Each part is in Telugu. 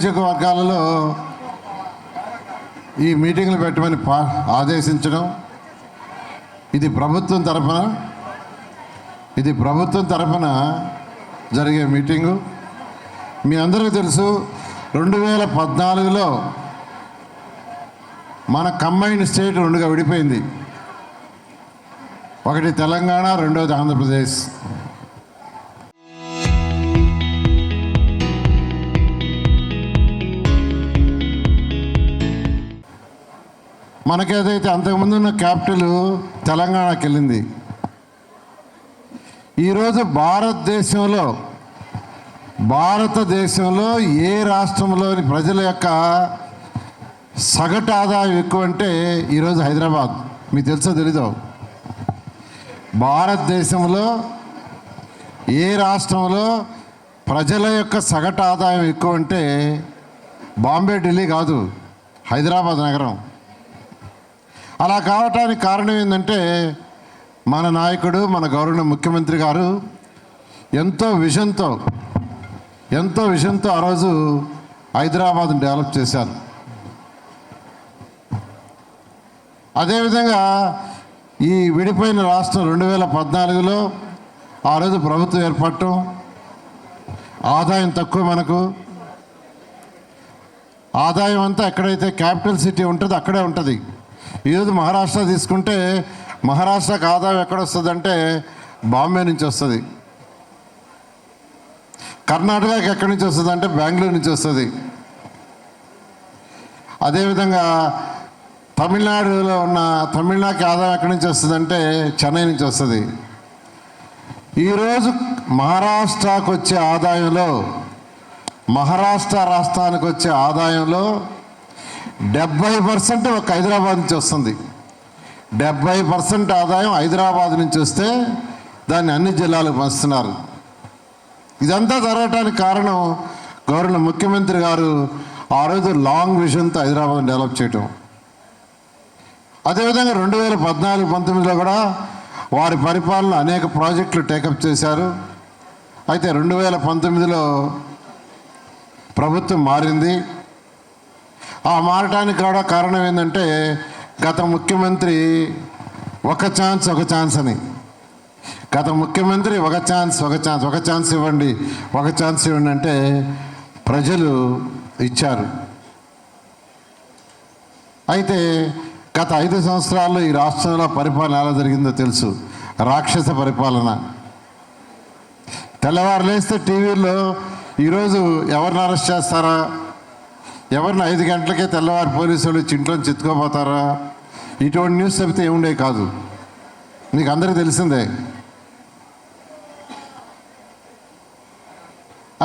నియోజకవర్గాలలో ఈ మీటింగ్లు పెట్టమని ఆదేశించడం ఇది ప్రభుత్వం తరఫున జరిగే మీటింగు. మీ అందరికీ తెలుసు 2014లో మన కంబైన్డ్ స్టేట్ రెండుగా విడిపోయింది. ఒకటి తెలంగాణ, రెండోది ఆంధ్రప్రదేశ్. మనకేదైతే అంతకుముందు ఉన్న క్యాపిటల్ తెలంగాణకి వెళ్ళింది. ఈరోజు భారతదేశంలో ఏ రాష్ట్రంలోని ప్రజల యొక్క సగటు ఆదాయం ఎక్కువ అంటే ఈరోజు హైదరాబాద్. మీకు తెలుసో తెలీదో, భారతదేశంలో ఏ రాష్ట్రంలో ప్రజల యొక్క సగటు ఆదాయం ఎక్కువ అంటే బాంబే, ఢిల్లీ కాదు, హైదరాబాద్ నగరం. అలా కావటానికి కారణం ఏంటంటే మన నాయకుడు, మన గౌరవ ముఖ్యమంత్రి గారు ఎంతో విజన్తో ఆ రోజు హైదరాబాద్ని డెవలప్ చేశారు. అదేవిధంగా ఈ విడిపోయిన రాష్ట్రం 2014లో ఆ రోజు ప్రభుత్వం ఏర్పడటం, ఆదాయం తక్కువ, మనకు ఆదాయం అంతా ఎక్కడైతే క్యాపిటల్ సిటీ ఉంటుందో అక్కడే ఉంటుంది. ఈరోజు మహారాష్ట్ర తీసుకుంటే మహారాష్ట్రకు ఆదాయం ఎక్కడొస్తుందంటే బాంబే నుంచి వస్తుంది. కర్ణాటకకి ఎక్కడి నుంచి వస్తుంది అంటే బెంగళూరు నుంచి వస్తుంది. అదేవిధంగా తమిళనాడులో ఉన్న తమిళనాడుకి ఆదాయం ఎక్కడి నుంచి వస్తుందంటే చెన్నై నుంచి వస్తుంది. ఈరోజు మహారాష్ట్రకు వచ్చే ఆదాయంలో, మహారాష్ట్ర రాష్ట్రానికి వచ్చే ఆదాయంలో 70% ఒక హైదరాబాద్ నుంచి వస్తుంది. 70% ఆదాయం హైదరాబాద్ నుంచి వస్తే దాన్ని అన్ని జిల్లాలకు పంచుతున్నారు. ఇదంతా జరగటానికి కారణం గౌరవ ముఖ్యమంత్రి గారు ఆ రోజు లాంగ్ విజన్తో హైదరాబాద్ని డెవలప్ చేయటం. అదేవిధంగా 2014-19లో కూడా వారి పరిపాలన అనేక ప్రాజెక్టులు టేకప్ చేశారు. అయితే 2019లో ప్రభుత్వం మారింది. ఆ మారటానికి కూడా కారణం ఏంటంటే గత ముఖ్యమంత్రి ఒక ఛాన్స్ అని, గత ముఖ్యమంత్రి ఒక ఛాన్స్ ఇవ్వండి అంటే ప్రజలు ఇచ్చారు. అయితే గత 5 సంవత్సరాల్లో ఈ రాష్ట్రంలో పరిపాలన ఎలా జరిగిందో తెలుసు. రాక్షస పరిపాలన. తెల్లవారు లేస్తే టీవీల్లో ఈరోజు ఎవరిని అరెస్ట్ చేస్తారా, ఎవరిని 5 గంటలకే తెల్లవారు పోలీసులు చింట్లోని చిత్తుకోపోతారా, ఇటువంటి న్యూస్ చెబితే ఏముండే కాదు. నీకు అందరికీ తెలిసిందే.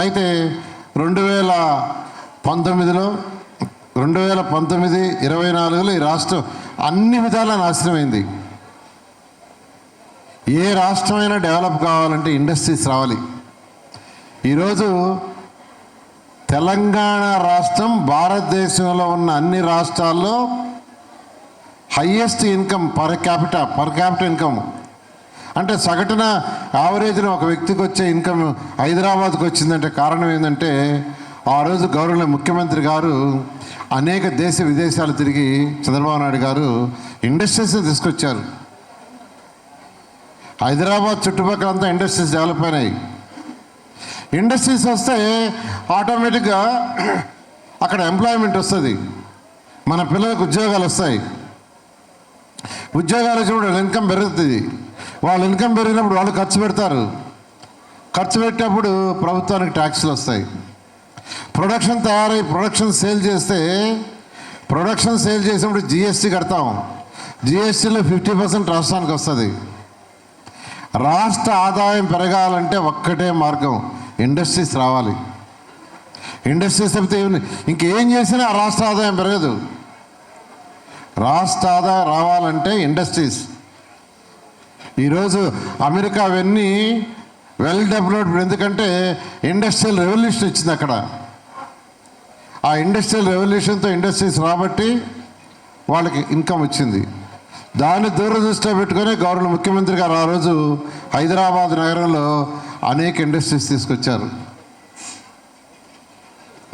అయితే 2019, 24లో ఈ రాష్ట్రం అన్ని విధాలా నాశనమైంది. ఏ రాష్ట్రమైనా డెవలప్ కావాలంటే ఇండస్ట్రీస్ రావాలి. ఈరోజు తెలంగాణ రాష్ట్రం భారతదేశంలో ఉన్న అన్ని రాష్ట్రాల్లో highest income per capital income అంటే సగటున యావరేజ్న ఒక వ్యక్తికి వచ్చే ఇన్కమ్ హైదరాబాద్కి వచ్చిందంటే కారణం ఏంటంటే ఆ రోజు గౌరవ ముఖ్యమంత్రి గారు అనేక దేశ విదేశాలు తిరిగి చంద్రబాబు నాయుడు గారు ఇండస్ట్రీస్ తీసుకొచ్చారు. హైదరాబాద్ చుట్టుపక్కల అంతా ఇండస్ట్రీస్ డెవలప్ అయినాయి. ఇండస్ట్రీస్ వస్తే ఆటోమేటిక్గా అక్కడ ఎంప్లాయ్మెంట్ వస్తుంది, మన పిల్లలకు ఉద్యోగాలు వస్తాయి. ఉద్యోగాలు వచ్చినప్పుడు ఇన్కమ్ పెరుగుతుంది. వాళ్ళు ఇన్కమ్ పెరిగినప్పుడు వాళ్ళు ఖర్చు పెడతారు. ఖర్చు పెట్టేప్పుడు ప్రభుత్వానికి ట్యాక్స్లు వస్తాయి. ప్రొడక్షన్ తయారై ప్రొడక్షన్ సేల్ చేసినప్పుడు జిఎస్టీ కడతాం. జిఎస్టీలో 50% రాష్ట్రానికి వస్తుంది. రాష్ట్ర ఆదాయం పెరగాలంటే ఒక్కటే మార్గం, ఇండస్ట్రీస్ రావాలి. ఇండస్ట్రీస్ తప్పితే ఇంకేం చేసినా రాష్ట్ర ఆదాయం పెరగదు. రాష్ట్ర ఆదాయం రావాలంటే ఇండస్ట్రీస్. ఈరోజు అమెరికా అవన్నీ వెల్ డెవలప్డ్, ఎందుకంటే ఇండస్ట్రియల్ రెవల్యూషన్ వచ్చింది అక్కడ. ఆ ఇండస్ట్రియల్ రెవల్యూషన్తో ఇండస్ట్రీస్ రాబట్టి వాళ్ళకి ఇన్కమ్ వచ్చింది. దాన్ని దూరదృష్టిలో పెట్టుకొని గౌరవ ముఖ్యమంత్రి గారు ఆ రోజు హైదరాబాద్ నగరంలో అనేక ఇండస్ట్రీస్ తీసుకొచ్చారు.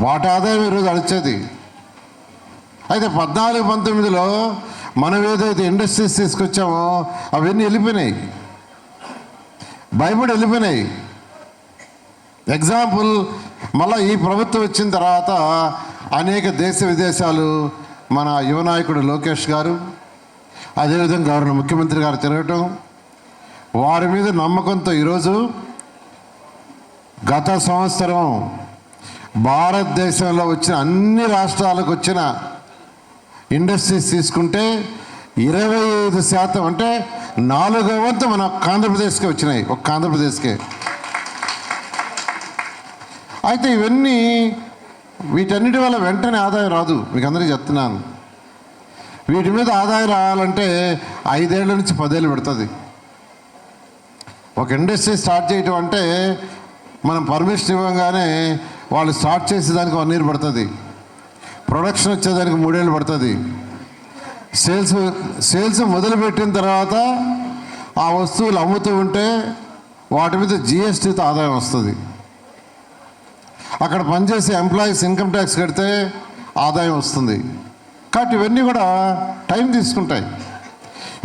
వాటి ఆదాయం ఈరోజు అడిచేది. అయితే 14-19లో మనం ఏదైతే ఇండస్ట్రీస్ తీసుకొచ్చామో అవన్నీ వెళ్ళిపోయినాయి, భయపడి వెళ్ళిపోయినాయి. ఎగ్జాంపుల్, మళ్ళీ ఈ ప్రభుత్వం వచ్చిన తర్వాత అనేక దేశ విదేశాలు మన యువ నాయకుడు లోకేష్ గారు, అదేవిధంగా గవర్నర్ ముఖ్యమంత్రి గారు తిరగటం, వారి మీద నమ్మకంతో ఈరోజు గత సంవత్సరం భారతదేశంలో వచ్చిన అన్ని రాష్ట్రాలకు వచ్చిన ఇండస్ట్రీస్ తీసుకుంటే 25% అంటే 4వ వంతు మన ఆంధ్రప్రదేశ్కే వచ్చినాయి, ఒక్క ఆంధ్రప్రదేశ్కే. అయితే ఇవన్నీ వీటన్నిటి వల్ల వెంటనే ఆదాయం రాదు, మీకు అందరికీ చెప్తున్నాను. వీటి మీద ఆదాయం రావాలంటే 5 ఏళ్ల నుంచి 10 ఏళ్ళు పెడుతుంది. ఒక ఇండస్ట్రీ స్టార్ట్ చేయటం అంటే మనం పర్మిషన్ ఇవ్వగానే వాళ్ళు స్టార్ట్ చేసేదానికి 1 ఇయర్ పడుతుంది, ప్రొడక్షన్ వచ్చేదానికి 3 ఏళ్ళు పడుతుంది, సేల్స్ మొదలుపెట్టిన తర్వాత ఆ వస్తువులు అమ్ముతూ ఉంటే వాటి మీద జిఎస్టీతో ఆదాయం వస్తుంది, అక్కడ పనిచేసే ఎంప్లాయీస్ ఇన్కమ్ ట్యాక్స్ కడితే ఆదాయం వస్తుంది. కాబట్టి ఇవన్నీ కూడా టైం తీసుకుంటాయి.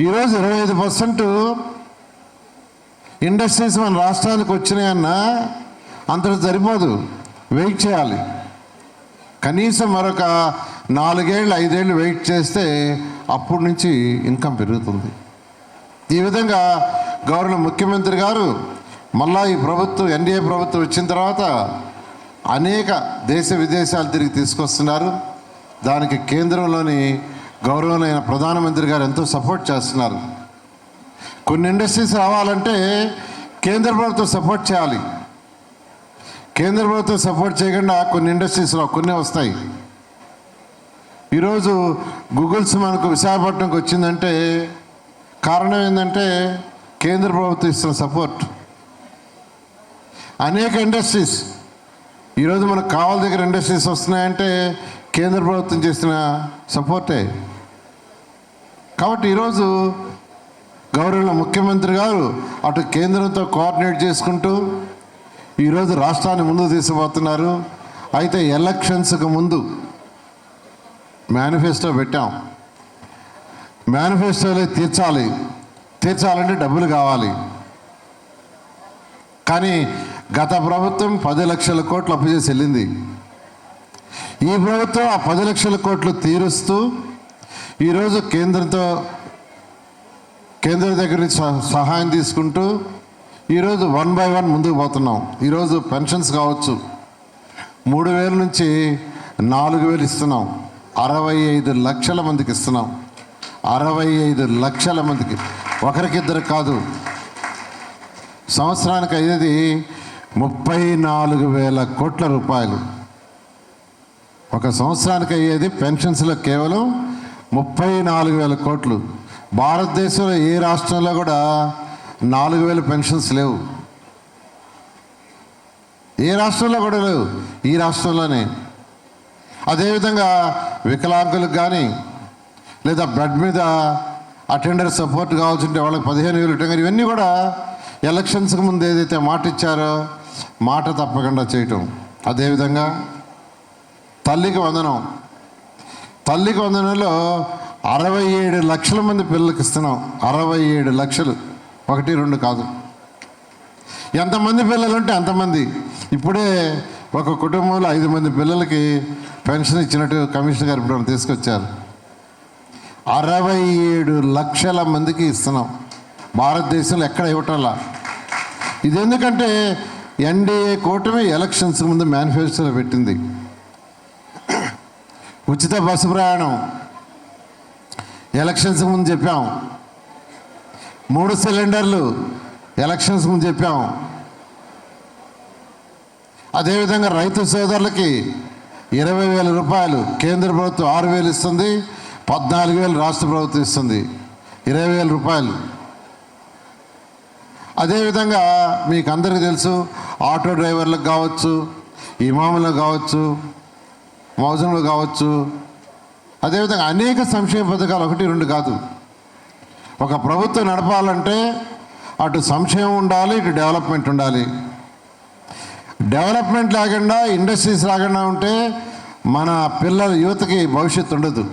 ఈరోజు 25% ఇండస్ట్రీస్ మన రాష్ట్రానికి వచ్చినాయన్నా అంతటి సరిపోదు, వెయిట్ చేయాలి. కనీసం మరొక 4 ఏళ్ళు 5 ఏళ్ళు వెయిట్ చేస్తే అప్పటి నుంచి ఇన్కమ్ పెరుగుతుంది. ఈ విధంగా గవర్నర్ ముఖ్యమంత్రి గారు మళ్ళా ఈ ప్రభుత్వం ఎన్డీఏ ప్రభుత్వం వచ్చిన తర్వాత అనేక దేశ విదేశాలు తిరిగి తీసుకొస్తున్నారు. దానికి కేంద్రంలోని గౌరవనైన ప్రధానమంత్రి గారు ఎంతో సపోర్ట్ చేస్తున్నారు. కొన్ని ఇండస్ట్రీస్ రావాలంటే కేంద్ర ప్రభుత్వం సపోర్ట్ చేయాలి. కేంద్ర ప్రభుత్వం సపోర్ట్ చేయకుండా కొన్ని ఇండస్ట్రీస్లో కొన్ని వస్తాయి. ఈరోజు గూగుల్స్ మనకు విశాఖపట్నంకి వచ్చిందంటే కారణం ఏంటంటే కేంద్ర ప్రభుత్వం ఇస్తున్న సపోర్ట్. అనేక ఇండస్ట్రీస్ ఈరోజు మనకు కావాల దగ్గర ఇండస్ట్రీస్ వస్తున్నాయంటే కేంద్ర ప్రభుత్వం చేసిన సపోర్టే. కాబట్టి ఈరోజు గౌరవ ముఖ్యమంత్రి గారు అటు కేంద్రంతో కోఆర్డినేట్ చేసుకుంటూ ఈరోజు రాష్ట్రాన్ని ముందుకు తీసుకుపోతున్నారు. అయితే ఎలక్షన్స్కి ముందు మేనిఫెస్టో పెట్టాం. మేనిఫెస్టోలో తీర్చాలంటే డబ్బులు కావాలి. కానీ గత ప్రభుత్వం 10 లక్షల కోట్లు అప్పు చేసి వెళ్ళింది. ఈ ప్రభుత్వం ఆ 10 లక్షల కోట్లు తీరుస్తూ ఈరోజు కేంద్రం దగ్గర నుంచి సహాయం తీసుకుంటూ ఈరోజు 1 by 1 ముందుకు పోతున్నాం. ఈరోజు పెన్షన్స్ కావచ్చు 3,000 నుంచి 4,000 ఇస్తున్నాం. 65 లక్షల మందికి ఇస్తున్నాం. 65 లక్షల మందికి, ఒకరికిద్దరు కాదు. సంవత్సరానికి అయ్యేది 34,000 కోట్ల రూపాయలు. ఒక సంవత్సరానికి అయ్యేది పెన్షన్స్లో కేవలం 34,000 కోట్లు. భారతదేశంలో ఏ రాష్ట్రంలో కూడా 4,000 పెన్షన్స్ లేవు, ఏ రాష్ట్రంలో కూడా లేవు, ఈ రాష్ట్రంలోనే. అదేవిధంగా వికలాంగులకు కానీ లేదా బెడ్ మీద అటెండర్ సపోర్ట్ కావాల్సింటే వాళ్ళకి 15,000 ఇవ్వడం కానీ ఇవన్నీ కూడా ఎలక్షన్స్కి ముందు ఏదైతే మాట ఇచ్చారో మాట తప్పకుండా చేయటం. అదేవిధంగా తల్లికి వందనంలో 67 లక్షల మంది పిల్లలకి ఇస్తున్నాం. 67 లక్షలు, 1, 2 కాదు. ఎంతమంది పిల్లలు ఉంటే అంతమంది. ఇప్పుడే ఒక కుటుంబంలో 5 మంది పిల్లలకి పెన్షన్ ఇచ్చినట్టు కమిషనర్ గారు ఇప్పుడు తీసుకొచ్చారు. 67 లక్షల మందికి ఇస్తున్నాం. భారతదేశంలో ఎక్కడ ఇవ్వటంలా. ఇది ఎందుకంటే ఎన్డీఏ కూటమి ఎలక్షన్స్ ముందు మేనిఫెస్టోలో పెట్టింది. ఉచిత బస్సు ప్రయాణం ఎలక్షన్స్ ముందు చెప్పాం. 3 సిలిండర్లు ఎలక్షన్స్ ముందు చెప్పాం. అదేవిధంగా రైతు సోదరులకి 20,000 రూపాయలు కేంద్ర ప్రభుత్వం 6,000 ఇస్తుంది, 14,000 రాష్ట్ర ప్రభుత్వం ఇస్తుంది, 20,000 రూపాయలు. అదేవిధంగా మీకు అందరికీ తెలుసు, ఆటో డ్రైవర్లకు కావచ్చు, ఇమాములకు కావచ్చు, మౌజంలు కావచ్చు, అదేవిధంగా అనేక సంక్షేమ పథకాలు 1, 2 కాదు. ఒక ప్రభుత్వం నడపాలంటే అటు సంక్షేమం ఉండాలి, ఇటు డెవలప్మెంట్ ఉండాలి. డెవలప్మెంట్ లేకుండా, ఇండస్ట్రీస్ లేకుండా ఉంటే మన పిల్లల యువతకి భవిష్యత్తు ఉండదు,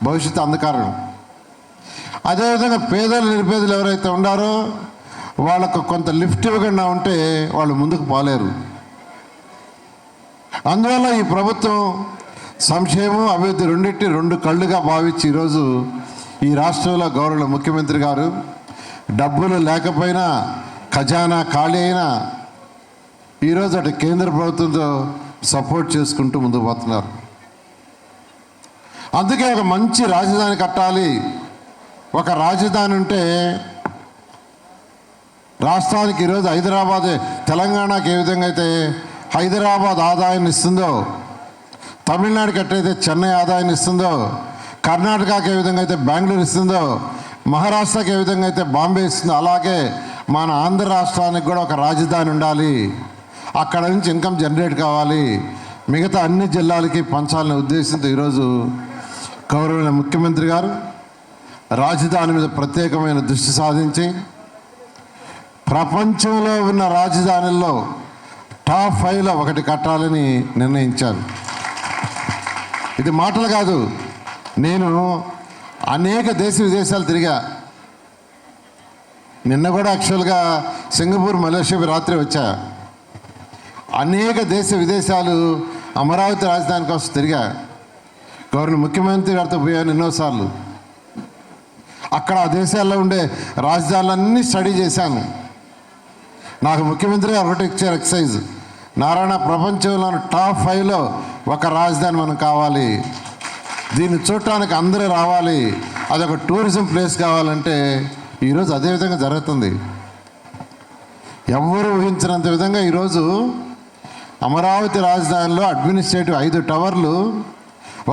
భవిష్యత్తు అంధకారం. అదేవిధంగా పేదలు నిరుపేదలు ఎవరైతే ఉండారో వాళ్ళకు కొంత లిఫ్ట్ ఇవ్వకుండా ఉంటే వాళ్ళు ముందుకు పోలేరు. అందువల్ల ఈ ప్రభుత్వం సంక్షేమం అభివృద్ధి రెండు కళ్ళుగా భావించి ఈరోజు ఈ రాష్ట్రంలో గౌరవ ముఖ్యమంత్రి గారు డబ్బులు లేకపోయినా, ఖజానా ఖాళీ అయినా ఈరోజు అటు కేంద్ర ప్రభుత్వంతో సపోర్ట్ చేసుకుంటూ ముందుకు పోతున్నారు. అందుకే ఒక మంచి రాజధాని కట్టాలి. ఒక రాజధాని ఉంటే రాష్ట్రానికి ఈరోజు హైదరాబాద్, తెలంగాణకి ఏ విధంగా అయితే హైదరాబాద్ ఆదాయాన్ని ఇస్తుందో, తమిళనాడుకి ఎట్లయితే చెన్నై ఆదాయాన్ని ఇస్తుందో, కర్ణాటకకి ఏ విధంగా అయితే బెంగళూరు ఇస్తుందో, మహారాష్ట్రకి ఏ విధంగా అయితే బాంబే ఇస్తుందో, అలాగే మన ఆంధ్ర రాష్ట్రానికి కూడా ఒక రాజధాని ఉండాలి. అక్కడ నుంచి ఇన్కమ్ జనరేట్ కావాలి, మిగతా అన్ని జిల్లాలకి పంచాలనే ఉద్దేశంతో ఈరోజు గౌరవనీయ ముఖ్యమంత్రి గారు రాజధాని మీద ప్రత్యేకమైన దృష్టి సాధించి ప్రపంచంలో ఉన్న రాజధానుల్లో టాప్ 5లో ఒకటి కట్టాలని నిర్ణయించారు. ఇది మాటలు కాదు, నేను అనేక దేశ విదేశాలు తిరిగా. నిన్న కూడా యాక్చువల్గా సింగపూర్, మలేషియా రాత్రి వచ్చా. అనేక దేశ విదేశాలు అమరావతి రాజధాని కోసం తిరిగా. గవర్నర్ ముఖ్యమంత్రి గారితో పోయాను ఎన్నోసార్లు. అక్కడ ఆ దేశాల్లో ఉండే రాజధానులన్నీ స్టడీ చేశాను. నాకు ముఖ్యమంత్రి గారు ఒకటి ఇచ్చారు ఎక్సైజ్, నారాయణ ప్రపంచంలో టాప్ 5లో ఒక రాజధాని మనకు కావాలి, దీన్ని చూడటానికి అందరూ రావాలి, అదొక టూరిజం ప్లేస్ కావాలంటే ఈరోజు అదే విధంగా జరుగుతుంది. ఎవరు ఊహించినంత విధంగా ఈరోజు అమరావతి రాజధానిలో అడ్మినిస్ట్రేటివ్ 5 టవర్లు,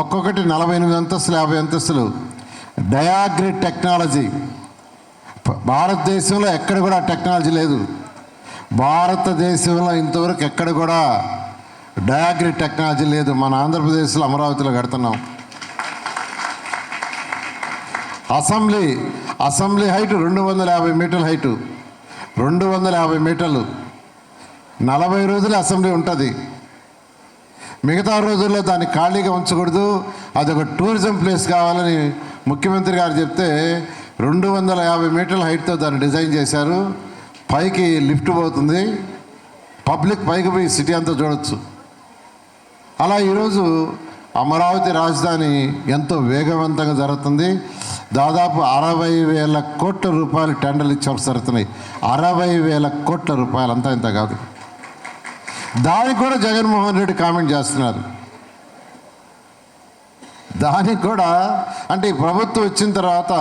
ఒక్కొక్కటి 48 అంతస్తులు, 50 అంతస్తులు, డయాగ్రిడ్ టెక్నాలజీ. భారతదేశంలో ఎక్కడ కూడా టెక్నాలజీ లేదు. భారతదేశంలో ఇంతవరకు ఎక్కడ కూడా డయాగ్రిడ్ టెక్నాలజీ లేదు. మన ఆంధ్రప్రదేశ్లో అమరావతిలో కడుతున్నాం. అసెంబ్లీ హైట్ 250 మీటర్ల హైటు, 250 మీటర్లు. 40 రోజులు అసెంబ్లీ ఉంటుంది, మిగతా రోజుల్లో దాన్ని ఖాళీగా ఉంచకూడదు, అదొక టూరిజం ప్లేస్ కావాలని ముఖ్యమంత్రి గారు చెప్తే 250 మీటర్ల హైట్తో దాన్ని డిజైన్ చేశారు. పైకి లిఫ్ట్ పోతుంది, పబ్లిక్ పైకి పోయి సిటీ అంతా చూడవచ్చు. అలా ఈరోజు అమరావతి రాజధాని ఎంతో వేగవంతంగా జరుగుతుంది. దాదాపు 60,000 కోట్ల రూపాయలు టెండర్లు ఇచ్చి జరుగుతున్నాయి. 60,000 కోట్ల రూపాయలు, అంతా ఇంత కాదు. దానికి కూడా జగన్మోహన్ రెడ్డి కామెంట్ చేస్తున్నారు. దానికి కూడా అంటే ఈ ప్రభుత్వం వచ్చిన తర్వాత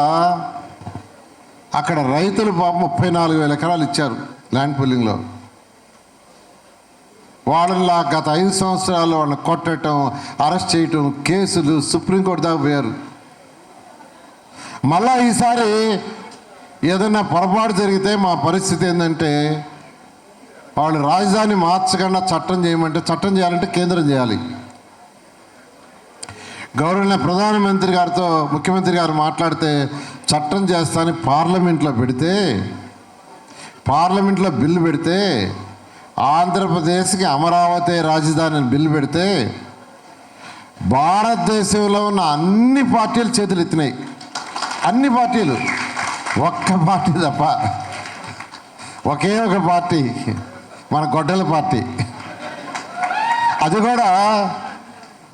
అక్కడ రైతులు పాపం 34,000 ఎకరాలు ఇచ్చారు ల్యాండ్ పూలింగ్లో. వాళ్ళలా గత 5 సంవత్సరాలు వాళ్ళని కొట్టడం, అరెస్ట్ చేయటం, కేసులు, సుప్రీంకోర్టు దాకా పోయారు. మళ్ళా ఈసారి ఏదైనా పొరపాటు జరిగితే మా పరిస్థితి ఏంటంటే, వాళ్ళు రాజధాని మార్చకుండా చట్టం చేయమంటే, చట్టం చేయాలంటే కేంద్రం చేయాలి. గౌరవనీయ ప్రధానమంత్రి గారితో ముఖ్యమంత్రి గారు మాట్లాడితే చట్టం చేస్తానని పార్లమెంట్లో బిల్లు పెడితే ఆంధ్రప్రదేశ్కి అమరావతి రాజధాని బిల్లు పెడితే భారతదేశంలో ఉన్న అన్ని పార్టీలు చేతులు ఎత్తినాయి. అన్ని పార్టీలు, ఒక్క పార్టీ తప్ప, ఒకే ఒక పార్టీ, మన గొడ్డల పార్టీ. అది కూడా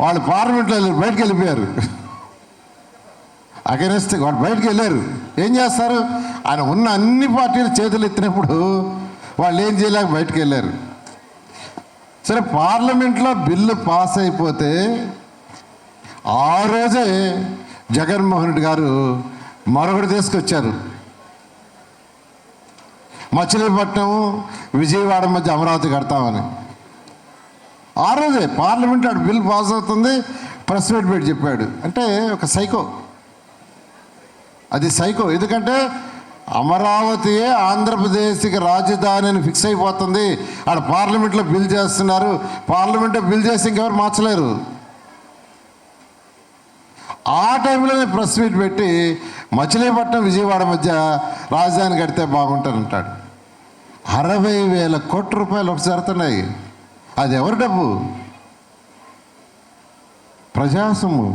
వాళ్ళు పార్లమెంట్లో బయటకు వెళ్ళిపోయారు. అగెనెస్ట్ వాళ్ళు బయటకు వెళ్ళారు. ఏం చేస్తారు, ఆయన ఉన్న అన్ని పార్టీలు చేతులు ఎత్తినప్పుడు వాళ్ళు ఏం చేయలేక బయటకు వెళ్ళారు. సరే, పార్లమెంట్లో బిల్లు పాస్ అయిపోతే ఆ రోజే జగన్మోహన్ రెడ్డి గారు మరొకటి తీసుకొచ్చారు. మచిలీపట్నం, విజయవాడ మధ్య అమరావతి కడతామని. ఆ రోజే పార్లమెంట్లో బిల్ పాస్ అవుతుంది, ప్రెస్ మీట్ పెట్టి చెప్పాడు. అంటే ఒక సైకో, అది సైకో. ఎందుకంటే అమరావతియే ఆంధ్రప్రదేశ్కి రాజధాని అని ఫిక్స్ అయిపోతుంది. ఆడ పార్లమెంట్లో బిల్ చేస్తున్నారు, పార్లమెంట్లో బిల్ చేసి ఇంకెవరు మార్చలేరు. ఆ టైంలోనే ప్రెస్ మీట్ పెట్టి మచిలీపట్నం, విజయవాడ మధ్య రాజధాని కడితే బాగుంటుందంటాడు. 60,000 కోట్ల రూపాయలు ఒకటి జరుగుతున్నాయి. అది ఎవరి డబ్బు? ప్రజాసొమ్ము.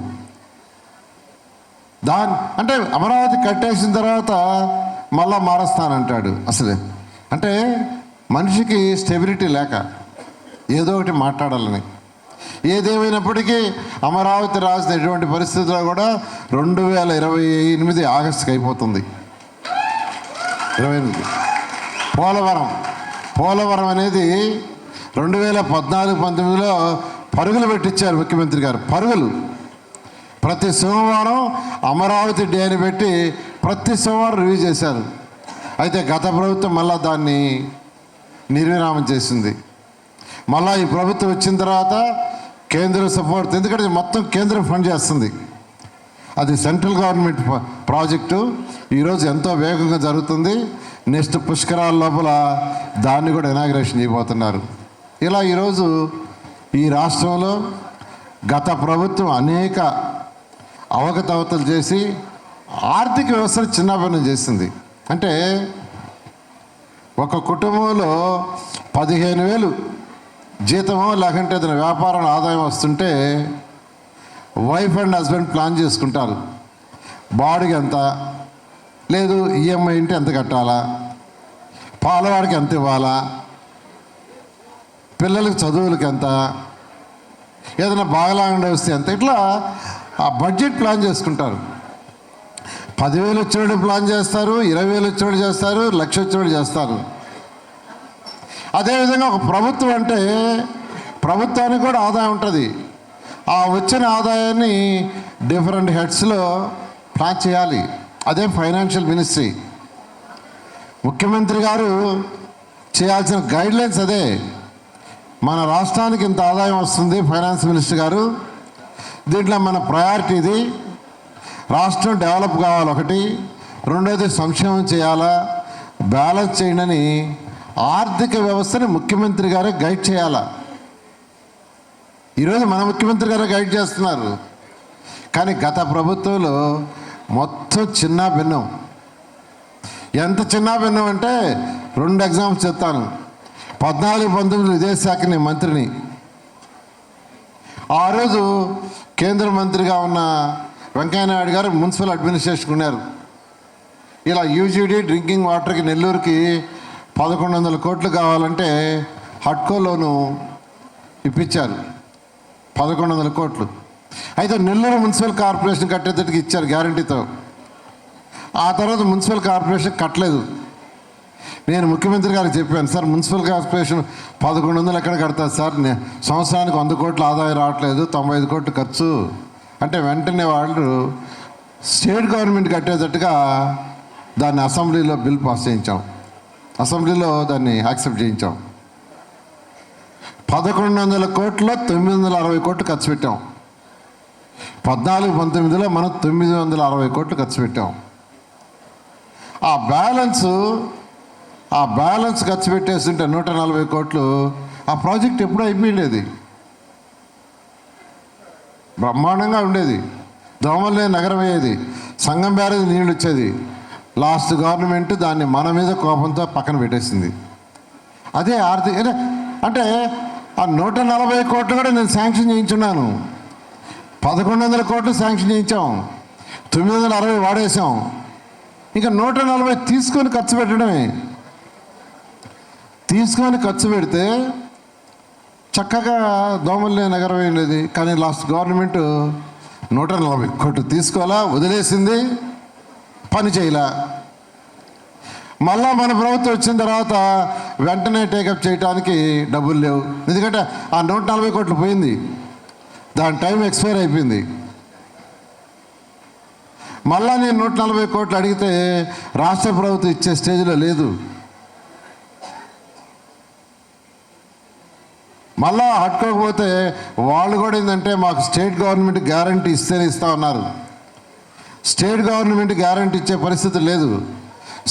అంటే అమరావతి కట్టేసిన తర్వాత మళ్ళా మారుస్తానంటాడు. అసలే అంటే మనిషికి స్టెబిలిటీ లేక ఏదో ఒకటి మాట్లాడాలని. ఏదేమైనప్పటికీ అమరావతి రాసిన ఎటువంటి పరిస్థితుల్లో కూడా 2028 ఆగస్టుకి అయిపోతుంది. 28 పోలవరం అనేది 2014-19లో పరుగులు పెట్టించారు ముఖ్యమంత్రి గారు. పరుగులు. ప్రతి సోమవారం అమరావతి డే అని పెట్టి ప్రతి సోమవారం రివ్యూ చేశారు. అయితే గత ప్రభుత్వం మళ్ళా దాన్ని నిర్విరామం చేసింది. మళ్ళా ఈ ప్రభుత్వం వచ్చిన తర్వాత కేంద్ర సపోర్ట్, ఎందుకంటే మొత్తం కేంద్రం ఫండ్ చేస్తుంది. అది సెంట్రల్ గవర్నమెంట్ ప్రాజెక్టు. ఈరోజు ఎంతో వేగంగా జరుగుతుంది. నెక్స్ట్ పుష్కరాల లోపల దాన్ని కూడా ఇనాగ్రేషన్ చేయబోతున్నారు. ఇలా ఈరోజు ఈ రాష్ట్రంలో గత ప్రభుత్వం అనేక అవకతవకలు చేసి ఆర్థిక వ్యవస్థను చిన్నాభిన్నం చేసింది. అంటే ఒక కుటుంబంలో 15,000 జీతమో లేకుంటే ఏదైనా వ్యాపారం ఆదాయం వస్తుంటే వైఫ్ అండ్ హస్బెండ్ ప్లాన్ చేసుకుంటారు. బాడీకి ఎంత, లేదు ఈఎంఐ అంటే ఎంత కట్టాలా, పాలవాడికి ఎంత ఇవ్వాలా, పిల్లలకి చదువులకి ఎంత, ఏదైనా బాగలాండ వస్తే ఎంత, ఇట్లా ఆ బడ్జెట్ ప్లాన్ చేసుకుంటారు. 10,000 వచ్చినట్టు ప్లాన్ చేస్తారు, 20,000 వచ్చినట్టు చేస్తారు, 1,00,000 వచ్చినట్టు చేస్తారు. అదేవిధంగా ఒక ప్రభుత్వం అంటే ప్రభుత్వానికి కూడా ఆదాయం ఉంటుంది. ఆ వచ్చిన ఆదాయాన్ని డిఫరెంట్ హెడ్స్లో ప్లాన్ చేయాలి. అదే ఫైనాన్షియల్ మినిస్ట్రీ. ముఖ్యమంత్రి గారు చేయాల్సిన గైడ్లైన్స్ అదే. మన రాష్ట్రానికి ఇంత ఆదాయం వస్తుంది, ఫైనాన్స్ మినిస్టర్ గారు దీంట్లో మన ప్రయారిటీ ఇది, రాష్ట్రం డెవలప్ కావాలి ఒకటి, రెండోది సంక్షేమం చేయాలా, బ్యాలెన్స్ చేయండి అని ఆర్థిక వ్యవస్థని ముఖ్యమంత్రి గారే గైడ్ చేయాలా. ఈరోజు మన ముఖ్యమంత్రి గారే గైడ్ చేస్తున్నారు. కానీ గత ప్రభుత్వంలో మొత్తం చిన్న భిన్నం. ఎంత చిన్న భిన్నం అంటే 2 ఎగ్జాంపుల్స్ చెప్తాను. 14-19 విదేశాఖ నేను మంత్రిని. ఆ రోజు కేంద్ర మంత్రిగా ఉన్న వెంకయ్యనాయుడు గారు మున్సిపల్ అడ్మినిస్ట్రేషన్ ఉన్నారు. ఇలా యూజీడీ డ్రింకింగ్ వాటర్కి నెల్లూరుకి 1,100 కోట్లు కావాలంటే హడ్కో లోను ఇప్పించారు, 1,100 కోట్లు. అయితే నెల్లూరు మున్సిపల్ కార్పొరేషన్ కట్టేటట్టుకి ఇచ్చారు గ్యారంటీతో. ఆ తర్వాత మున్సిపల్ కార్పొరేషన్ కట్టలేదు. నేను ముఖ్యమంత్రి గారికి చెప్పాను, సార్ మున్సిపల్ కార్పొరేషన్ 1,100 ఎక్కడ కడతారు సార్, సంవత్సరానికి 100 కోట్ల ఆదాయం రావట్లేదు, 95 కోట్లు ఖర్చు అంటే వెంటనే వాళ్ళు స్టేట్ గవర్నమెంట్ కట్టేటట్టుగా దాన్ని అసెంబ్లీలో బిల్ పాస్ చేయించాం, అసెంబ్లీలో దాన్ని యాక్సెప్ట్ చేయించాం. 1,100 కోట్ల 960 కోట్లు ఖర్చు పెట్టాం. 14-19లో మనం 960 కోట్లు ఖర్చు పెట్టాం. ఆ బ్యాలెన్స్ ఖర్చు పెట్టేస్తుంటే 140 కోట్లు ఆ ప్రాజెక్ట్ ఎప్పుడూ అయిపోయిండేది, బ్రహ్మాండంగా ఉండేది, దోమలే నగరం అయ్యేది, సంగం బ్యారేజ్ నీళ్ళు వచ్చేది. లాస్ట్ గవర్నమెంట్ దాన్ని మన మీద కోపంతో పక్కన పెట్టేసింది. అదే ఆర్థిక అంటే ఆ 140 కోట్లు కూడా నేను శాంక్షన్ చేయించున్నాను. 1,100 కోట్లు శాంక్షన్ చేయించాం, 960 వాడేసాం. ఇంకా 140 తీసుకొని ఖర్చు పెట్టడమే. తీసుకొని ఖర్చు పెడితే చక్కగా దోమలే నగరం అయింది. కానీ లాస్ట్ గవర్నమెంట్ 140 కోట్లు తీసుకోవాలా, వదిలేసింది, పని చేయలా. మళ్ళా మన ప్రభుత్వం వచ్చిన తర్వాత వెంటనే టేకప్ చేయడానికి డబ్బులు లేవు. ఎందుకంటే ఆ 140 కోట్లు పోయింది, దాని టైం ఎక్స్పైర్ అయిపోయింది. మళ్ళా నేను 140 కోట్లు అడిగితే రాష్ట్ర ప్రభుత్వం ఇచ్చే స్టేజ్లో లేదు. మళ్ళా హట్టుకోకపోతే వాళ్ళు కూడా ఏంటంటే మాకు స్టేట్ గవర్నమెంట్ గ్యారంటీ ఇస్తేనే ఇస్తా ఉన్నారు. స్టేట్ గవర్నమెంట్ గ్యారంటీ ఇచ్చే పరిస్థితి లేదు.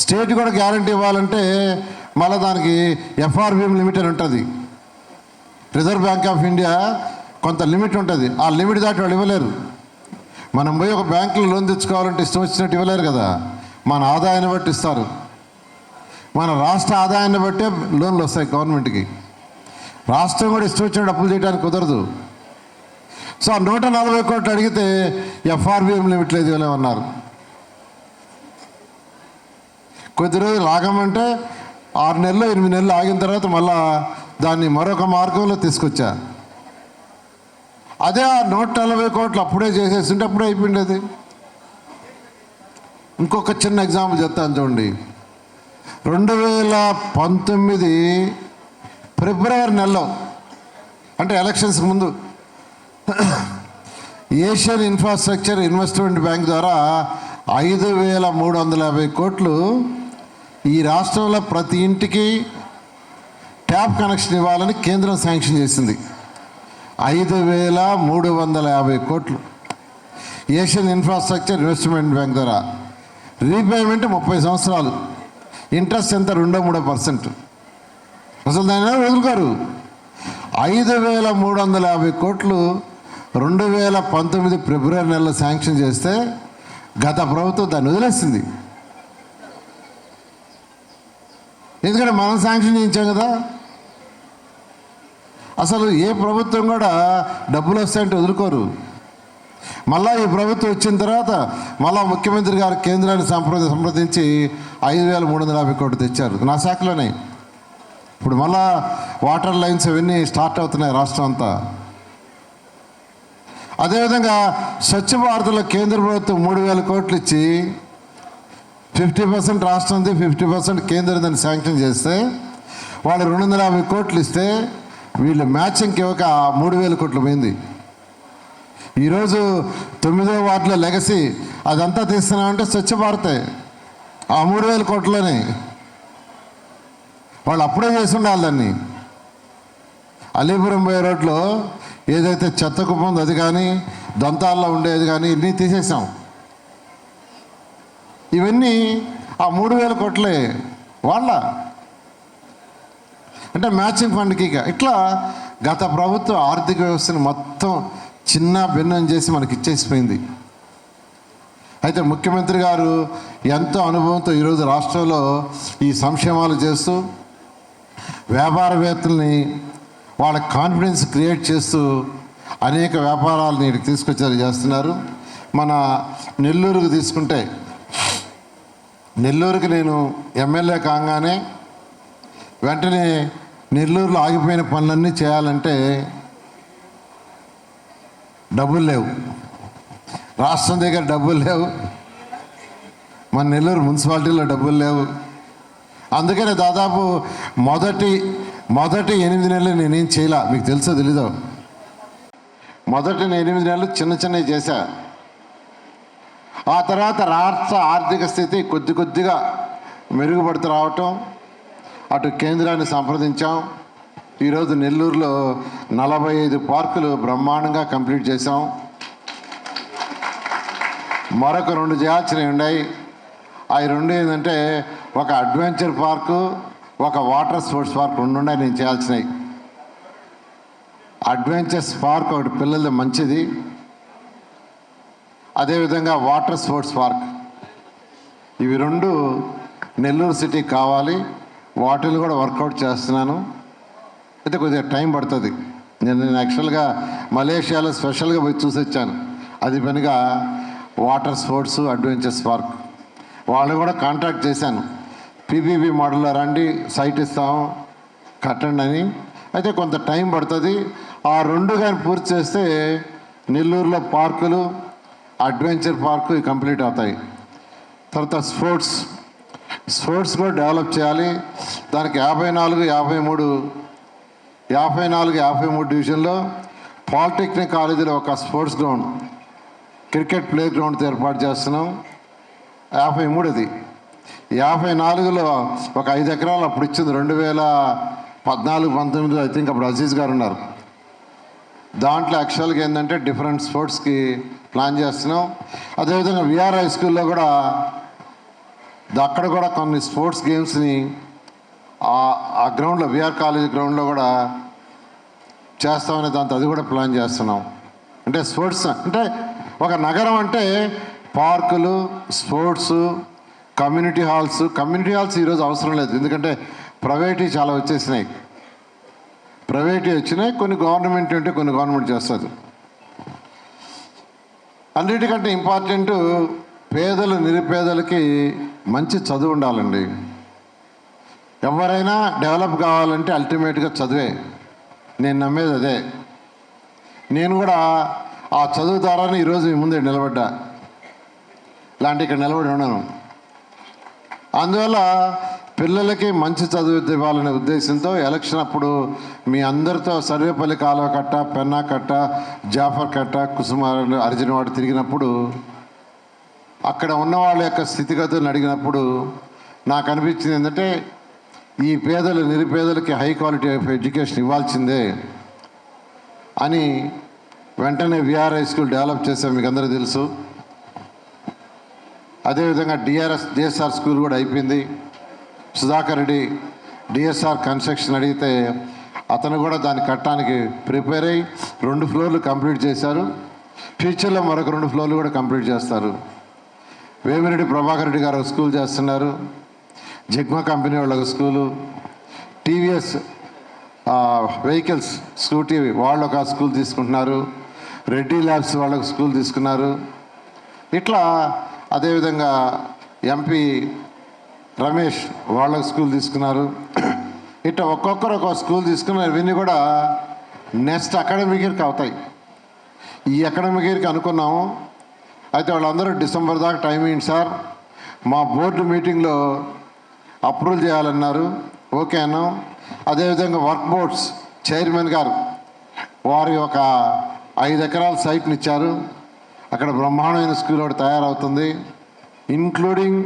స్టేట్ కూడా గ్యారంటీ ఇవ్వాలంటే మళ్ళీ దానికి ఎఫ్ఆర్బిఎం లిమిట్ అని ఉంటుంది. రిజర్వ్ బ్యాంక్ ఆఫ్ ఇండియా కొంత లిమిట్ ఉంటుంది. ఆ లిమిట్ దాటి వాళ్ళు ఇవ్వలేరు. మనం పోయి ఒక బ్యాంకులో లోన్ తెచ్చుకోవాలంటే ఇష్టం వచ్చినట్టు ఇవ్వలేరు కదా. మన ఆదాయాన్ని బట్టి ఇస్తారు. మన రాష్ట్ర ఆదాయాన్ని బట్టే లోన్లు వస్తాయి గవర్నమెంట్కి. రాష్ట్రం కూడా ఇష్టం వచ్చిన అప్పులు చేయడానికి కుదరదు. సో 140 కోట్లు అడిగితే ఎఫ్ఆర్బిఎం లిమిట్ లేదు ఇవ్వలేమన్నారు. కొద్ది రోజులు ఆగమంటే 6 నెలలు 8 నెలలు ఆగిన తర్వాత మళ్ళా దాన్ని మరొక మార్గంలో తీసుకొచ్చా. అదే ఆ 140 కోట్లు అప్పుడే చేసేస్తుంటే అప్పుడే అయిపోయింది. ఇంకొక చిన్న ఎగ్జాంపుల్ చెప్తాను చూడండి. 2019 ఫిబ్రవరి నెలలో, అంటే ఎలక్షన్స్కి ముందు, ఏషియన్ ఇన్ఫ్రాస్ట్రక్చర్ ఇన్వెస్ట్మెంట్ బ్యాంక్ ద్వారా 5,350 కోట్లు ఈ రాష్ట్రంలో ప్రతి ఇంటికి ట్యాప్ కనెక్షన్ ఇవ్వాలని కేంద్రం శాంక్షన్ చేసింది. 5,350 కోట్లు ఏషియన్ ఇన్ఫ్రాస్ట్రక్చర్ ఇన్వెస్ట్మెంట్ బ్యాంక్ ద్వారా. రీపేమెంట్ 30 సంవత్సరాలు, ఇంట్రెస్ట్ ఎంత 2-3%. అసలు దాని వదులుకోరు. 5,350 కోట్లు 2019 ఫిబ్రవరి నెలలో శాంక్షన్ చేస్తే గత ప్రభుత్వం దాన్ని వదిలేసింది. ఎందుకంటే మనం శాంక్షన్ చేయించాం కదా. అసలు ఏ ప్రభుత్వం కూడా డబ్బులు వస్తాయంటే వదులుకోరు. మళ్ళా ఈ ప్రభుత్వం వచ్చిన తర్వాత మళ్ళా ముఖ్యమంత్రి గారు కేంద్రాన్ని సంప్రదించి 5,350 కోట్లు తెచ్చారు నా శాఖలోనే. ఇప్పుడు మళ్ళా వాటర్ లైన్స్ అవన్నీ స్టార్ట్ అవుతున్నాయి రాష్ట్రం అంతా. అదేవిధంగా స్వచ్ఛ భారత్లో కేంద్ర ప్రభుత్వం 3,000 కోట్లు ఇచ్చి 50% రాష్ట్రంది 50% కేంద్రం దాన్ని శాంక్షన్ చేస్తే వాళ్ళు 250 కోట్లు ఇస్తే వీళ్ళు మ్యాచింగ్కి ఇవ్వక 3,000 కోట్లు పోయింది. ఈరోజు 9వ వార్డులో లెగసీ అదంతా తీస్తున్నామంటే స్వచ్ఛ భారతే. ఆ 3,000 కోట్లనే వాళ్ళు అప్పుడే చేసి ఉండాలి దాన్ని. అలీపురం పోయే రోడ్లో ఏదైతే చెత్త కుప్ప ఉందో అది కానీ, దంతాల్లో ఉండేది కానీ ఇన్ని తీసేసాం. ఇవన్నీ ఆ 3,000 కోట్లే వాళ్ళ, అంటే మ్యాచింగ్ ఫండ్కి. ఇట్లా గత ప్రభుత్వం ఆర్థిక వ్యవస్థను మొత్తం చిన్న భిన్నం చేసి మనకి ఇచ్చేసిపోయింది. అయితే ముఖ్యమంత్రి గారు ఎంతో అనుభవంతో ఈరోజు రాష్ట్రంలో ఈ సంక్షేమాలు చేస్తూ వ్యాపారవేత్తల్ని వాళ్ళ కాన్ఫిడెన్స్ క్రియేట్ చేస్తూ అనేక వ్యాపారాలని ఇక్కడికి తీసుకొచ్చేలా చేస్తున్నారు. మన నెల్లూరుకు తీసుకుంటే, నెల్లూరుకి నేను ఎమ్మెల్యే కాగానే వెంటనే నెల్లూరులో ఆగిపోయిన పనులన్నీ చేయాలంటే డబ్బులు లేవు, రాష్ట్రం దగ్గర డబ్బులు లేవు, మన నెల్లూరు మున్సిపాలిటీలో డబ్బులు లేవు. అందుకనే దాదాపు మొదటి 8 నెలలు నేనేం చేయలే. మీకు తెలుసో తెలీదో, మొదటి 8 నెలలు చిన్నవి చేశా. ఆ తర్వాత రాష్ట్ర ఆర్థిక స్థితి కొద్దిగా మెరుగుపడుతూ రావటం, అటు కేంద్రాన్ని సంప్రదించాం. ఈరోజు నెల్లూరులో 45 పార్కులు బ్రహ్మాండంగా కంప్లీట్ చేసాం. మరొక 2 చేయాల్సినవి ఉన్నాయి. అవి 2 ఏంటంటే ఒక అడ్వెంచర్ పార్కు, ఒక వాటర్ స్పోర్ట్స్ పార్క్ 2 ఉన్నాయి నేను చేయాల్సినవి. అడ్వెంచర్స్ పార్క్ ఒకటి పిల్లలది మంచిది, అదేవిధంగా వాటర్ స్పోర్ట్స్ పార్క్, ఇవి 2 నెల్లూరు సిటీకి కావాలి. వాటిని కూడా వర్కౌట్ చేస్తున్నాను. అయితే కొద్దిగా టైం పడుతుంది. నేను యాక్చువల్గా మలేషియాలో స్పెషల్గా పోయి చూసి వచ్చాను. అది పనిగా వాటర్ స్పోర్ట్స్ అడ్వెంచర్స్ పార్క్ వాళ్ళు కూడా కాంట్రాక్ట్ చేశాను. పీపీపీ మోడల్లో రండి, సైట్ ఇస్తాం, కట్టండి అని. అయితే కొంత టైం పడుతుంది. ఆ 2 కానీ పూర్తి చేస్తే నెల్లూరులో పార్కులు, అడ్వెంచర్ పార్కు కంప్లీట్ అవుతాయి. తర్వాత స్పోర్ట్స్ కూడా డెవలప్ చేయాలి. దానికి 54-53 డివిజన్లో పాలిటెక్నిక్ కాలేజీలో ఒక sports ground, cricket play ground ఏర్పాటు చేస్తున్నాం. 53 54లో ఒక 5 ఎకరాలు అప్పుడు ఇచ్చింది. 2014-19 ఐ థింక్ అప్పుడు అజీజ్ గారు ఉన్నారు. దాంట్లో యాక్చువల్గా ఏంటంటే డిఫరెంట్ స్పోర్ట్స్కి ప్లాన్ చేస్తున్నాం. అదేవిధంగా విఆర్ హై స్కూల్లో కూడా అక్కడ కూడా కొన్ని స్పోర్ట్స్ గేమ్స్ని ఆ గ్రౌండ్లో, విఆర్ కాలేజ్ గ్రౌండ్లో కూడా చేస్తామనే దాంతో అది కూడా ప్లాన్ చేస్తున్నాం. అంటే స్పోర్ట్స్ అంటే ఒక నగరం అంటే పార్కులు, స్పోర్ట్స్, కమ్యూనిటీ హాల్స్ ఈరోజు అవసరం లేదు. ఎందుకంటే ప్రైవేట్ చాలా వచ్చేసినాయి. ప్రైవేట్ వచ్చినాయి, కొన్ని గవర్నమెంట్ ఉంటే కొన్ని గవర్నమెంట్ చేస్తుంది. అన్నిటికంటే ఇంపార్టెంట్ పేదలు నిరుపేదలకి మంచి చదువు ఉండాలండి. ఎవరైనా డెవలప్ కావాలంటే అల్టిమేట్గా చదివే. నేను నమ్మేది అదే. నేను కూడా ఆ చదువు ద్వారానే ఈరోజు మీ ముందే నిలబడ్డా, ఇలాంటి ఇక్కడ నిలబడి ఉన్నాను. అందువల్ల పిల్లలకి మంచి చదువు ఇవ్వాలనే ఉద్దేశంతో ఎలక్షన్ అప్పుడు మీ అందరితో సర్వేపల్లి కాలువ కట్ట, పెన్నా కట్ట, జాఫర్ కట్ట, కుసుమారు, అర్జునవాడ తిరిగినప్పుడు అక్కడ ఉన్న వాళ్ళ యొక్క స్థితిగతులను అడిగినప్పుడు నాకు అనిపించింది ఏంటంటే, ఈ పేదలు నిరుపేదలకి హై క్వాలిటీ ఆఫ్ ఎడ్యుకేషన్ ఇవ్వాల్సిందే అని వెంటనే విఆర్ హై స్కూల్ డెవలప్ చేసాం, మీకు అందరూ తెలుసు. అదేవిధంగా డిఎస్ఆర్ స్కూల్ కూడా అయిపోయింది. సుధాకర్ రెడ్డి డిఎస్ఆర్ కన్స్ట్రక్షన్ అడిగితే అతను కూడా దాన్ని కట్టడానికి ప్రిపేర్ అయ్యి 2 ఫ్లోర్లు కంప్లీట్ చేశారు. ఫ్యూచర్లో మరొక 2 ఫ్లోర్లు కూడా కంప్లీట్ చేస్తారు. వేమిరెడ్డి ప్రభాకర్ రెడ్డి గారు ఒక స్కూల్ చేస్తున్నారు. జిగ్మా కంపెనీ వాళ్ళ స్కూలు, టీవీఎస్ వెహికల్స్ స్కూటీ వాళ్ళు ఒక స్కూల్ తీసుకుంటున్నారు. రెడ్డి ల్యాబ్స్ వాళ్ళకు స్కూల్ తీసుకున్నారు. ఇట్లా అదేవిధంగా ఎంపీ రమేష్ వాళ్ళకు స్కూల్ తీసుకున్నారు. ఇట్లా ఒక్కొక్కరు ఒక్కొక్క స్కూల్ తీసుకున్నారు. ఇవన్నీ కూడా నెక్స్ట్ అకాడమిక్ ఇయర్కి అవుతాయి. ఈ అకాడమిక్ ఇయర్కి అనుకున్నాము. అయితే వాళ్ళందరూ డిసెంబర్ దాకా టైం ఇవ్వండి సార్, మా బోర్డు మీటింగ్లో అప్రూవల్ చేయాలన్నారు. ఓకే అన్నాం. అదేవిధంగా వర్క్ బోర్డ్స్ చైర్మన్ గారు వారి ఒక 5 ఎకరాల సైట్ని ఇచ్చారు. అక్కడ బ్రహ్మాండమైన స్కూల్ ఒకటి తయారవుతుంది, ఇంక్లూడింగ్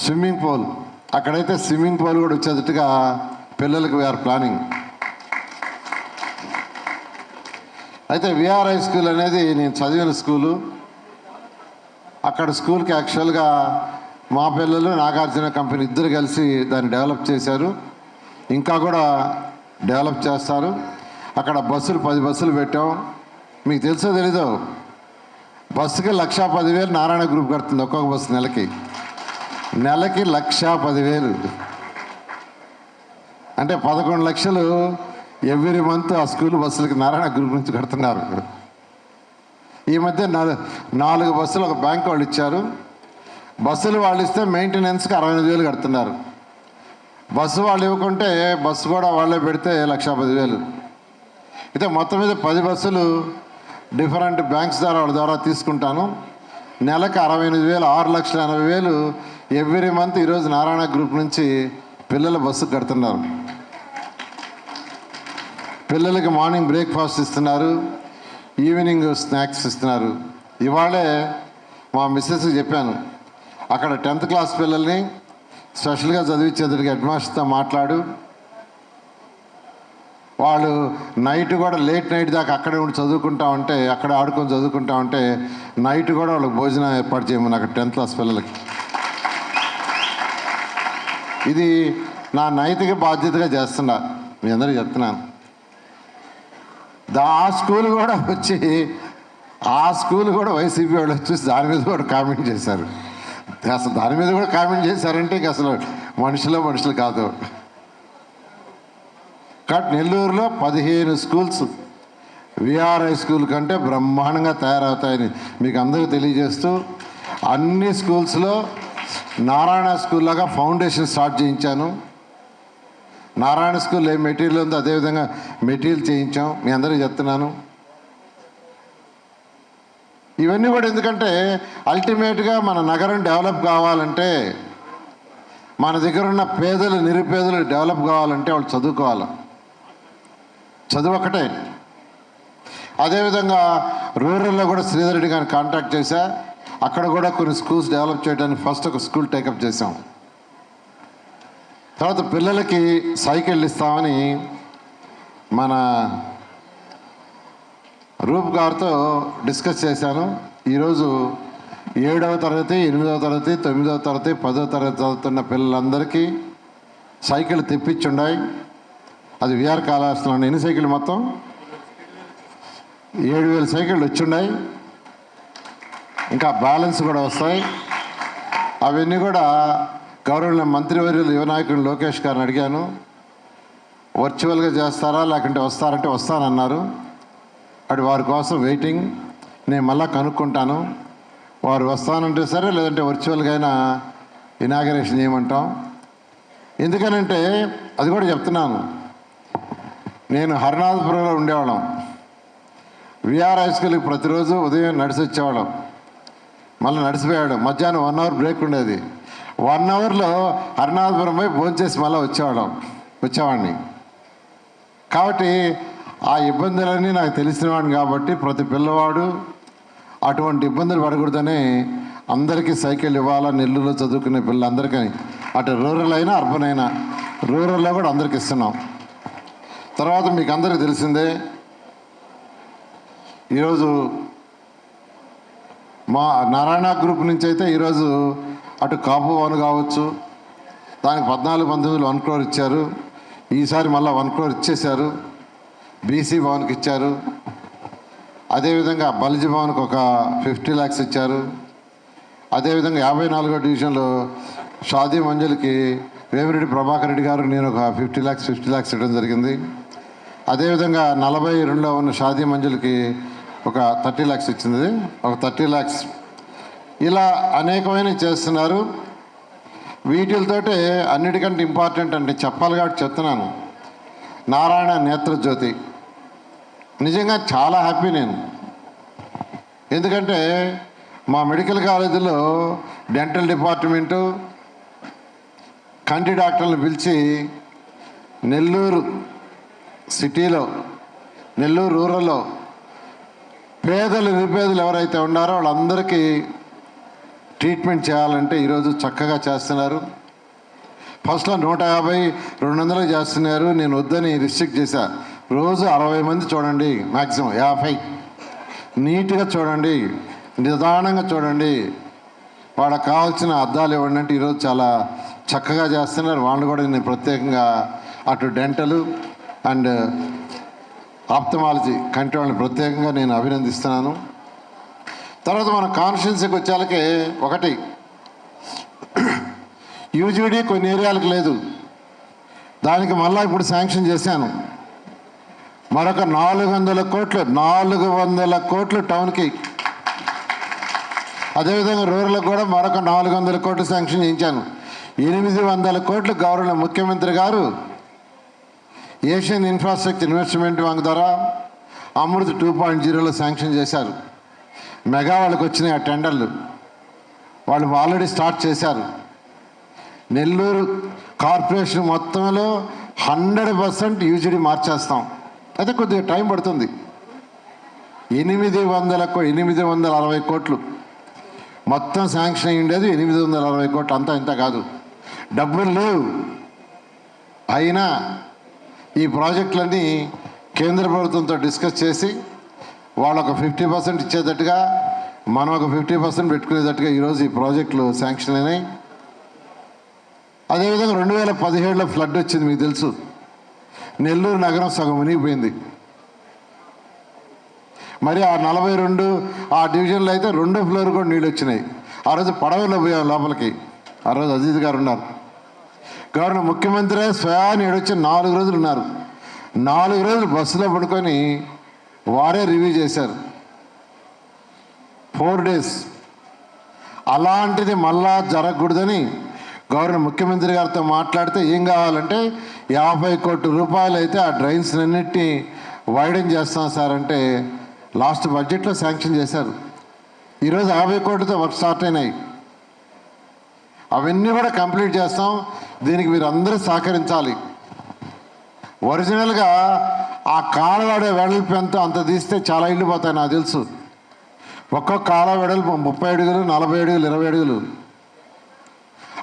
స్విమ్మింగ్ పూల్. అక్కడైతే స్విమ్మింగ్ పూల్ కూడా వచ్చేటట్టుగా పిల్లలకు వీఆర్ ప్లానింగ్. అయితే విఆర్ హై స్కూల్ అనేది నేను చదివిన స్కూలు. అక్కడ స్కూల్కి యాక్చువల్గా మా పిల్లలు, నాగార్జున కంపెనీ ఇద్దరు కలిసి దాన్ని డెవలప్ చేశారు. ఇంకా కూడా డెవలప్ చేస్తారు. అక్కడ బస్సులు 10 బస్సులు పెట్టాం. మీకు తెలుసో తెలీదో, బస్సుకి 1,10,000 నారాయణ గ్రూప్ కడుతుంది ఒక్కొక్క బస్సు నెలకి 1,10,000 అంటే 11 లక్షలు ఎవ్రీ మంత్ ఆ స్కూల్ బస్సులకి నారాయణ గ్రూప్ నుంచి కడుతున్నారు. ఈ మధ్య 4 బస్సులు ఒక బ్యాంక్ వాళ్ళు ఇచ్చారు. బస్సులు వాళ్ళు ఇస్తే మెయింటెనెన్స్కి 65,000 కడుతున్నారు. బస్సు వాళ్ళు ఇవ్వకుంటే బస్సు కూడా వాళ్ళే పెడితే 1,10,000. అయితే మొత్తం మీద 10 బస్సులు డిఫరెంట్ బ్యాంక్స్ ద్వారా వాళ్ళ ద్వారా తీసుకుంటాను. నెలకు 68,000, 6,80,000 ఎవ్రీ మంత్ ఈరోజు నారాయణ గ్రూప్ నుంచి పిల్లల బస్సు కడుతున్నారు. పిల్లలకి మార్నింగ్ బ్రేక్ఫాస్ట్ ఇస్తున్నారు, ఈవినింగ్ స్నాక్స్ ఇస్తున్నారు. ఇవాళే మా మిస్సెస్కి చెప్పాను, అక్కడ 10th క్లాస్ పిల్లల్ని స్పెషల్గా చదివించేందుకు హెడ్ మాస్టర్తో మాట్లాడు. వాళ్ళు నైట్ కూడా లేట్ నైట్ దాకా అక్కడే ఉండి చదువుకుంటా ఉంటే, అక్కడ ఆడుకొని చదువుకుంటా ఉంటే నైట్ కూడా వాళ్ళకి భోజనం ఏర్పాటు చేయమని అక్కడ 10th క్లాస్ పిల్లలకి. ఇది నా నైతిక బాధ్యతగా చేస్తున్నా, మీ అందరికీ చెప్తున్నాను. ఆ స్కూల్ కూడా వచ్చి వైసీపీ వాళ్ళు వచ్చేసి దాని మీద కూడా కామెంట్ చేశారు. అసలు దాని మీద కూడా కామెంట్ చేశారంటే ఇక అసలు మనుషులు కాదు. కాబట్టి నెల్లూరులో 15 స్కూల్స్ విఆర్ హై స్కూల్ కంటే బ్రహ్మాండంగా తయారవుతాయని మీకు అందరికీ తెలియజేస్తూ, అన్ని స్కూల్స్లో నారాయణ స్కూల్ లాగా ఫౌండేషన్ స్టార్ట్ చేయించాను. నారాయణ స్కూల్ ఏ మెటీరియల్ ఉందో అదేవిధంగా మెటీరియల్ చేయించాం. మీ అందరికీ చెప్తున్నాను. ఇవన్నీ కూడా ఎందుకంటే అల్టిమేట్గా మన నగరం డెవలప్ కావాలంటే, మన దగ్గర ఉన్న పేదలు నిరుపేదలు డెవలప్ కావాలంటే వాళ్ళు చదువుకోవాలి. చదువు ఒకటే. అదేవిధంగా రూరల్లో కూడా శ్రీధర్ రెడ్డి గారిని కాంటాక్ట్ చేశా. అక్కడ కూడా కొన్ని స్కూల్స్ డెవలప్ చేయడానికి ఫస్ట్ ఒక స్కూల్ టేకప్ చేసాం. తర్వాత పిల్లలకి సైకిళ్ళు ఇస్తామని మన రూప్ గారితో డిస్కస్ చేశాను. ఈరోజు 7వ తరగతి, 8వ తరగతి, 9వ తరగతి, 10వ తరగతి చదువుతున్న పిల్లలందరికీ సైకిల్ తెప్పించుండాయి. అది విఆర్ కళాశాలలో. ఎన్ని సైకిళ్ళు మొత్తం? 7,000 సైకిళ్ళు వచ్చున్నాయి. ఇంకా బ్యాలెన్స్ కూడా వస్తాయి. అవన్నీ కూడా గౌరవ మంత్రివర్యులు యువ నాయకుడు లోకేష్ గారిని అడిగాను. వర్చువల్గా చేస్తారా లేకుంటే వస్తారంటే వస్తానన్నారు. అటు వారి కోసం వెయిటింగ్. నేను మళ్ళా కనుక్కుంటాను. వారు వస్తానంటే సరే, లేదంటే వర్చువల్గా అయినా ఇనాగరేషన్ చేయమంటాం. ఎందుకనంటే అది కూడా చెప్తున్నాను, నేను హరినాథపురంలో ఉండేవాళ్ళం. విఆర్ హై స్కూల్కి ప్రతిరోజు ఉదయం నడిచి వచ్చేవాళ్ళం, మళ్ళీ నడిచిపోయాడు. మధ్యాహ్నం 1 అవర్ బ్రేక్ ఉండేది. 1 అవర్లో హరినాథపురం పోయి భోంచేసి మళ్ళీ వచ్చేవాడిని. కాబట్టి ఆ ఇబ్బందులన్నీ నాకు తెలిసినవాడిని. కాబట్టి ప్రతి పిల్లవాడు అటువంటి ఇబ్బందులు పడకూడదని అందరికీ సైకిల్ ఇవ్వాలా. నెల్లూరులో చదువుకునే పిల్లలందరికీ, అటు రూరల్ అయినా అర్బన్ అయినా, రూరల్లో కూడా అందరికి ఇస్తున్నాం. తర్వాత మీకు అందరికీ తెలిసిందే, ఈరోజు మా నారాయణ గ్రూప్ నుంచి అయితే ఈరోజు అటు కాపు భవన్ కావచ్చు, దానికి 14-19 1 crore ఇచ్చారు. ఈసారి మళ్ళీ 1 crore ఇచ్చేశారు. బీసీ భవన్కి ఇచ్చారు. అదేవిధంగా బల్జీ భవన్కి ఒక 50 lakhs ఇచ్చారు. అదేవిధంగా 54వ డివిజన్లో షాదీ మంజులకి వేమిరెడ్డి ప్రభాకర్ రెడ్డి గారు నేను ఒక 50 lakhs ఇవ్వడం జరిగింది. అదేవిధంగా 42లో ఉన్న షాదీ మంజులకి ఒక 30 lakhs ఇచ్చింది, ఒక 30 lakhs. ఇలా అనేకమైన చేస్తున్నారు. వీటితోటే అన్నిటికంటే ఇంపార్టెంట్ అంటే చెప్పాలి కాబట్టి చెప్తున్నాను, నారాయణ నేత్రజ్యోతి. నిజంగా చాలా హ్యాపీ నేను. ఎందుకంటే మా మెడికల్ కాలేజీలో డెంటల్ డిపార్ట్మెంటు కంటి డాక్టర్లను పిలిచి నెల్లూరు సిటీలో, నెల్లూరు రూరల్లో పేదలు నిరుపేదలు ఎవరైతే ఉన్నారో వాళ్ళందరికీ ట్రీట్మెంట్ చేయాలంటే ఈరోజు చక్కగా చేస్తున్నారు. ఫస్ట్లో 150-200 చేస్తున్నారు. నేను వద్దని రిస్ట్రిక్ట్ చేశా. రోజు 60 మంది చూడండి, మ్యాక్సిమం 50. నీట్గా చూడండి, నిదానంగా చూడండి, వాళ్ళకి కావాల్సిన అద్దాలు ఇవ్వండి అంటే ఈరోజు చాలా చక్కగా చేస్తున్నారు. వాళ్ళు కూడా నేను ప్రత్యేకంగా అటు డెంటల్ అండ్ ఆప్థమాలజీ కంటి వాళ్ళని ప్రత్యేకంగా నేను అభినందిస్తున్నాను. తర్వాత మన కాన్స్టిట్యున్సీకి వచ్చేళ్ళకి ఒకటి యూజీడీ కొన్ని ఏరియాలకు లేదు, దానికి మళ్ళీ ఇప్పుడు శాంక్షన్ చేశాను. మరొక 400 కోట్లు టౌన్కి. అదేవిధంగా రూరల్కి కూడా మరొక 400 కోట్లు శాంక్షన్ చేయించాను. 800 కోట్లు గౌరవ ముఖ్యమంత్రి గారు ఏషియన్ ఇన్ఫ్రాస్ట్రక్చర్ ఇన్వెస్ట్మెంట్ బ్యాంక్ ద్వారా అమృత్ 2.0లో శాంక్షన్ చేశారు. మెగా వాళ్ళకి వచ్చినాయి ఆ టెండర్లు, వాళ్ళు ఆల్రెడీ స్టార్ట్ చేశారు. నెల్లూరు కార్పొరేషన్ మొత్తంలో 100% యూజీడీ మార్చేస్తాం. అయితే కొద్దిగా టైం పడుతుంది. 860 కోట్లు మొత్తం శాంక్షన్ అయ్యి ఉండేది. 860 కోట్లు, అంతా ఇంత కాదు, డబ్బులు లేవు. అయినా ఈ ప్రాజెక్టులన్నీ కేంద్ర ప్రభుత్వంతో డిస్కస్ చేసి వాళ్ళు ఒక 50% ఇచ్చేటట్టుగా, మనం ఒక 50% పెట్టుకునేటట్టుగా ఈరోజు ఈ ప్రాజెక్టులు శాంక్షన్ అయినాయి. అదేవిధంగా 2017లో ఫ్లడ్ వచ్చింది, మీకు తెలుసు. నెల్లూరు నగరం సగం మునిగిపోయింది. మరి ఆ 42 ఆ డివిజన్లో అయితే 2వ ఫ్లోర్ కూడా నీళ్ళు వచ్చినాయి. ఆ రోజు పడవలో పోయాం లోపలికి. ఆ రోజు అజీత్ గారు ఉన్నారు. గవర్నర్ ముఖ్యమంత్రి స్వయాన్ని ఏడొచ్చి 4 రోజులు ఉన్నారు. 4 రోజులు బస్సులో పడుకొని వారే రివ్యూ చేశారు. 4 days. అలాంటిది మళ్ళా జరగకూడదని గవర్నర్ ముఖ్యమంత్రి గారితో మాట్లాడితే ఏం కావాలంటే 50 కోట్ల రూపాయలు అయితే ఆ డ్రైన్స్ అన్నిటినీ వైడెన్ చేస్తాం సార్ అంటే లాస్ట్ బడ్జెట్లో శాంక్షన్ చేశారు. ఈరోజు 50 కోట్లతో వర్క్ స్టార్ట్ అయినాయి. అవన్నీ కూడా కంప్లీట్ చేస్తాం. దీనికి మీరు అందరూ సహకరించాలి. ఒరిజినల్గా ఆ కాలవాడే వెడల్పు ఎంతో అంత తీస్తే చాలా ఇళ్ళు పోతాయి నాకు తెలుసు. ఒక్కొక్క కాలువ వెడల్పు 30 అడుగులు, 40 అడుగులు, 20 అడుగులు.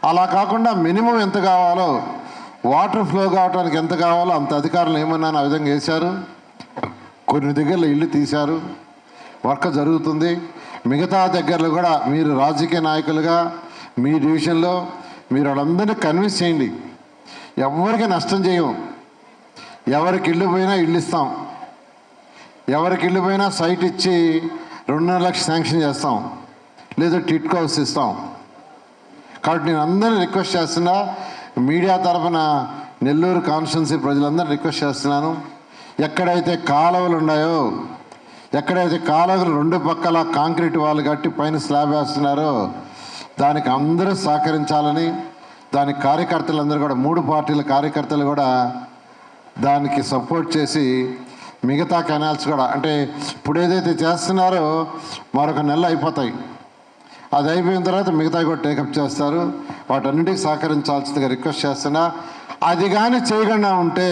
అలా కాకుండా మినిమం ఎంత కావాలో, వాటర్ ఫ్లో కావడానికి ఎంత కావాలో అంత అధికారులు ఏమన్నా ఆ విధంగా వేశారు. కొన్ని దగ్గరలో ఇల్లు తీశారు, వర్క్ జరుగుతుంది. మిగతా దగ్గరలో కూడా మీరు రాజకీయ నాయకులుగా మీ డివిజన్లో మీరు వాళ్ళందరినీ కన్విన్స్ చేయండి. ఎవరికి నష్టం చేయం. ఎవరికి ఇల్లు పోయినా ఇల్లు ఇస్తాం. ఎవరికి ఇల్లు పోయినా సైట్ ఇచ్చి 2.5 లక్షలు శాంక్షన్ చేస్తాం, లేదా టిట్కో హౌస్ ఇస్తాం. కాబట్టి నేను అందరినీ రిక్వెస్ట్ చేస్తున్నా, మీడియా తరఫున నెల్లూరు కాన్స్టిట్యున్సీ ప్రజలందరూ రిక్వెస్ట్ చేస్తున్నాను, ఎక్కడైతే కాలువలు ఉన్నాయో, ఎక్కడైతే కాలువలు రెండు పక్కల కాంక్రీట్ వాళ్ళు కట్టి పైన స్లాబ్ వేస్తున్నారో దానికి అందరూ సహకరించాలని, దానికి కార్యకర్తలందరూ కూడా 3 పార్టీల కార్యకర్తలు కూడా దానికి సపోర్ట్ చేసి మిగతా కెనాల్స్ కూడా, అంటే ఇప్పుడు ఏదైతే చేస్తున్నారో మరొక నెల అయిపోతాయి, అది అయిపోయిన తర్వాత మిగతా కూడా టేకప్ చేస్తారు. వాటన్నిటికీ సహకరించాల్సిందిగా రిక్వెస్ట్ చేస్తున్నా. అది కానీ చేయకుండా ఉంటే,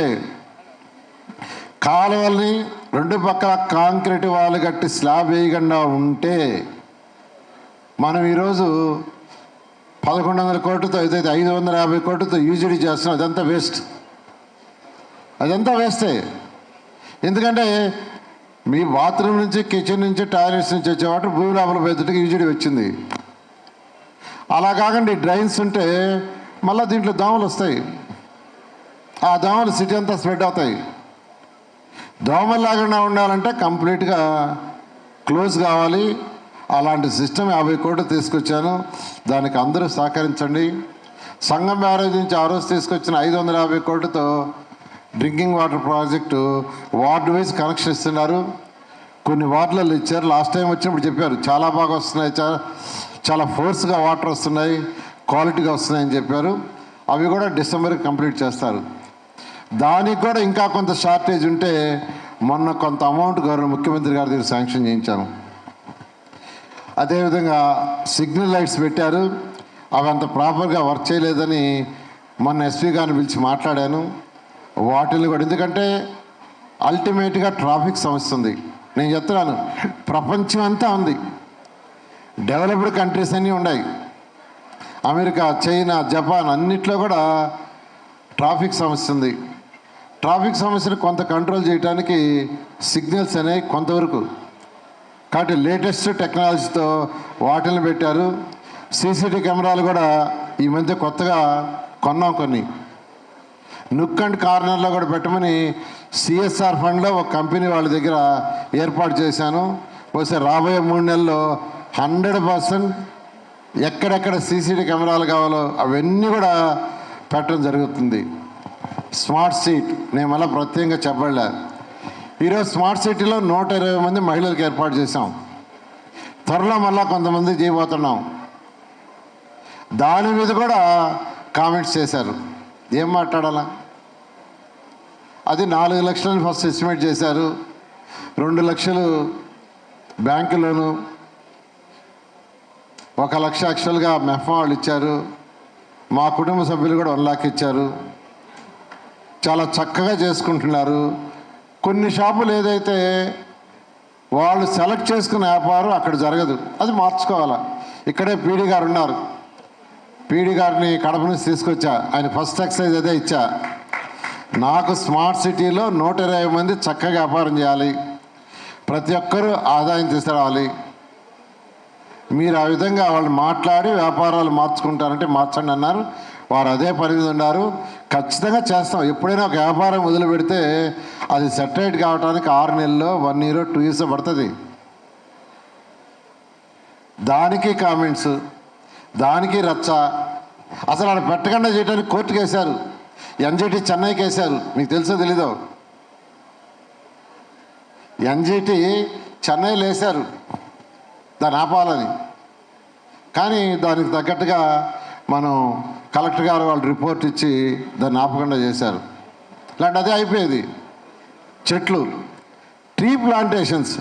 కాలువల్ని రెండు పక్కల కాంక్రీట్ వాళ్ళు కట్టి స్లాబ్ వేయకుండా ఉంటే, మనం ఈరోజు 1100 కోట్లతో ఏదైతే 550 కోట్లతో యూజీడీ చేస్తున్నాం, అదంతా వేస్ట్, అదంతా వేస్టే. ఎందుకంటే మీ బాత్రూమ్ నుంచి, కిచెన్ నుంచి, టాయిలెట్స్ నుంచి వచ్చే వాటర్ భూమి లోపల పోయేటట్టుగా యూజీడీ వచ్చింది. అలా కాకుండా డ్రైన్స్ ఉంటే మళ్ళీ దీంట్లో దోమలు వస్తాయి, ఆ దోమలు సిటీ అంతా స్ప్రెడ్ అవుతాయి. దోమలు లేకుండా ఉండాలంటే కంప్లీట్గా క్లోజ్ కావాలి. అలాంటి సిస్టమ్ 50 కోట్లు తీసుకొచ్చాను, దానికి అందరూ సహకరించండి. సంగం బ్యారేజ్ నుంచి ఆ రోజు తీసుకొచ్చిన 550 కోట్లతో drinking water project ward wise connection ఇస్తున్నారు. కొన్ని వార్డులలో ఇచ్చారు, లాస్ట్ టైం వచ్చినప్పుడు చెప్పారు చాలా బాగా వస్తున్నాయి, చాలా ఫోర్స్గా వాటర్ వస్తున్నాయి, క్వాలిటీగా వస్తున్నాయని చెప్పారు. అవి కూడా డిసెంబర్కి కంప్లీట్ చేస్తారు. దానికి కూడా ఇంకా కొంత షార్టేజ్ ఉంటే మొన్న కొంత అమౌంట్ ముఖ్యమంత్రి గారి దగ్గర శాంక్షన్ చేయించాను. అదేవిధంగా సిగ్నల్ లైట్స్ పెట్టారు, అవి అంత ప్రాపర్గా వర్క్ చేయలేదని మొన్న ఎస్పీ గారిని పిలిచి మాట్లాడాను. వాటిని కూడా, ఎందుకంటే అల్టిమేట్గా ట్రాఫిక్ సమస్య ఉంది. నేను చెప్తున్నాను, ప్రపంచం అంతా ఉంది, డెవలప్డ్ కంట్రీస్ అన్నీ ఉన్నాయి, అమెరికా, చైనా, జపాన్ అన్నిట్లో కూడా ట్రాఫిక్ సమస్య ఉంది. ట్రాఫిక్ సమస్యను కొంత కంట్రోల్ చేయడానికి సిగ్నల్స్ అనేవి కొంతవరకు, కాబట్టి లేటెస్ట్ టెక్నాలజీతో వాటిని పెట్టారు. సీసీటీవీ కెమెరాలు కూడా ఈ మధ్య కొత్తగా కొన్నాం, కొన్ని నుక్ అండ్ కార్నర్లో కూడా పెట్టమని సిఎస్ఆర్ ఫండ్లో ఒక కంపెనీ వాళ్ళ దగ్గర ఏర్పాటు చేశాను. వస్తే రాబోయే 3 నెలల్లో 100% ఎక్కడెక్కడ సీసీటీవీ కెమెరాలు కావాలో అవన్నీ కూడా పెట్టడం జరుగుతుంది. స్మార్ట్ సిటీ నేను మళ్ళీ ప్రత్యేకంగా చెప్పలే. ఈరోజు స్మార్ట్ సిటీలో 120 మంది మహిళలకు ఏర్పాటు చేశాం. త్వరలో మళ్ళీ కొంతమంది చేయబోతున్నాం. దాని మీద కూడా కామెంట్స్ చేశారు, ఏం మాట్లాడాలా. అది 4 లక్షలని ఫస్ట్ ఎస్టిమేట్ చేశారు, 2 లక్షలు బ్యాంకు లోను, 1 లక్ష యాక్చువల్గా మెఫ్మా వాళ్ళు ఇచ్చారు, మా కుటుంబ సభ్యులు కూడా 1 లక్ష ఇచ్చారు. చాలా చక్కగా చేసుకుంటున్నారు. కొన్ని షాపులు ఏదైతే వాళ్ళు సెలెక్ట్ చేసుకున్న వ్యాపారం అక్కడ జరగదు, అది మార్చుకోవాలా. ఇక్కడే పీడీ గారు ఉన్నారు, పీడీ గారిని కడప నుంచి తీసుకొచ్చా, ఆయన ఫస్ట్ ఎక్సైజ్ అదే ఇచ్చా. నాకు స్మార్ట్ సిటీలో 120 మంది చక్కగా వ్యాపారం చేయాలి, ప్రతి ఒక్కరూ ఆదాయం తీసుకురావాలి. మీరు ఆ విధంగా వాళ్ళు మాట్లాడి వ్యాపారాలు మార్చుకుంటారంటే మార్చండి అన్నారు. వారు అదే పని మీద ఉన్నారు. ఖచ్చితంగా చేస్తాం. ఎప్పుడైనా ఒక వ్యాపారం మొదలు పెడితే అది సెటరేట్ కావడానికి 6 నెలల్లో, 1 ఇయర్, 2 ఇయర్స్ పడుతుంది. దానికి కామెంట్స్, దానికి రచ్చ. అసలు అక్కడ పెట్టకుండా చేయడానికి కోర్టుకు వేశారు, ఎన్జిటి చెన్నైకి వేశారు. మీకు తెలుసో తెలీదో, ఎన్జిటి చెన్నైలో వేశారు దాన్ని ఆపాలని. కానీ దానికి తగ్గట్టుగా మనం కలెక్టర్ గారు వాళ్ళు రిపోర్ట్ ఇచ్చి దాన్ని ఆపకుండా చేశారు. ఇలాంటి అదే అయిపోయేది. చెట్లు, ట్రీ ప్లాంటేషన్స్,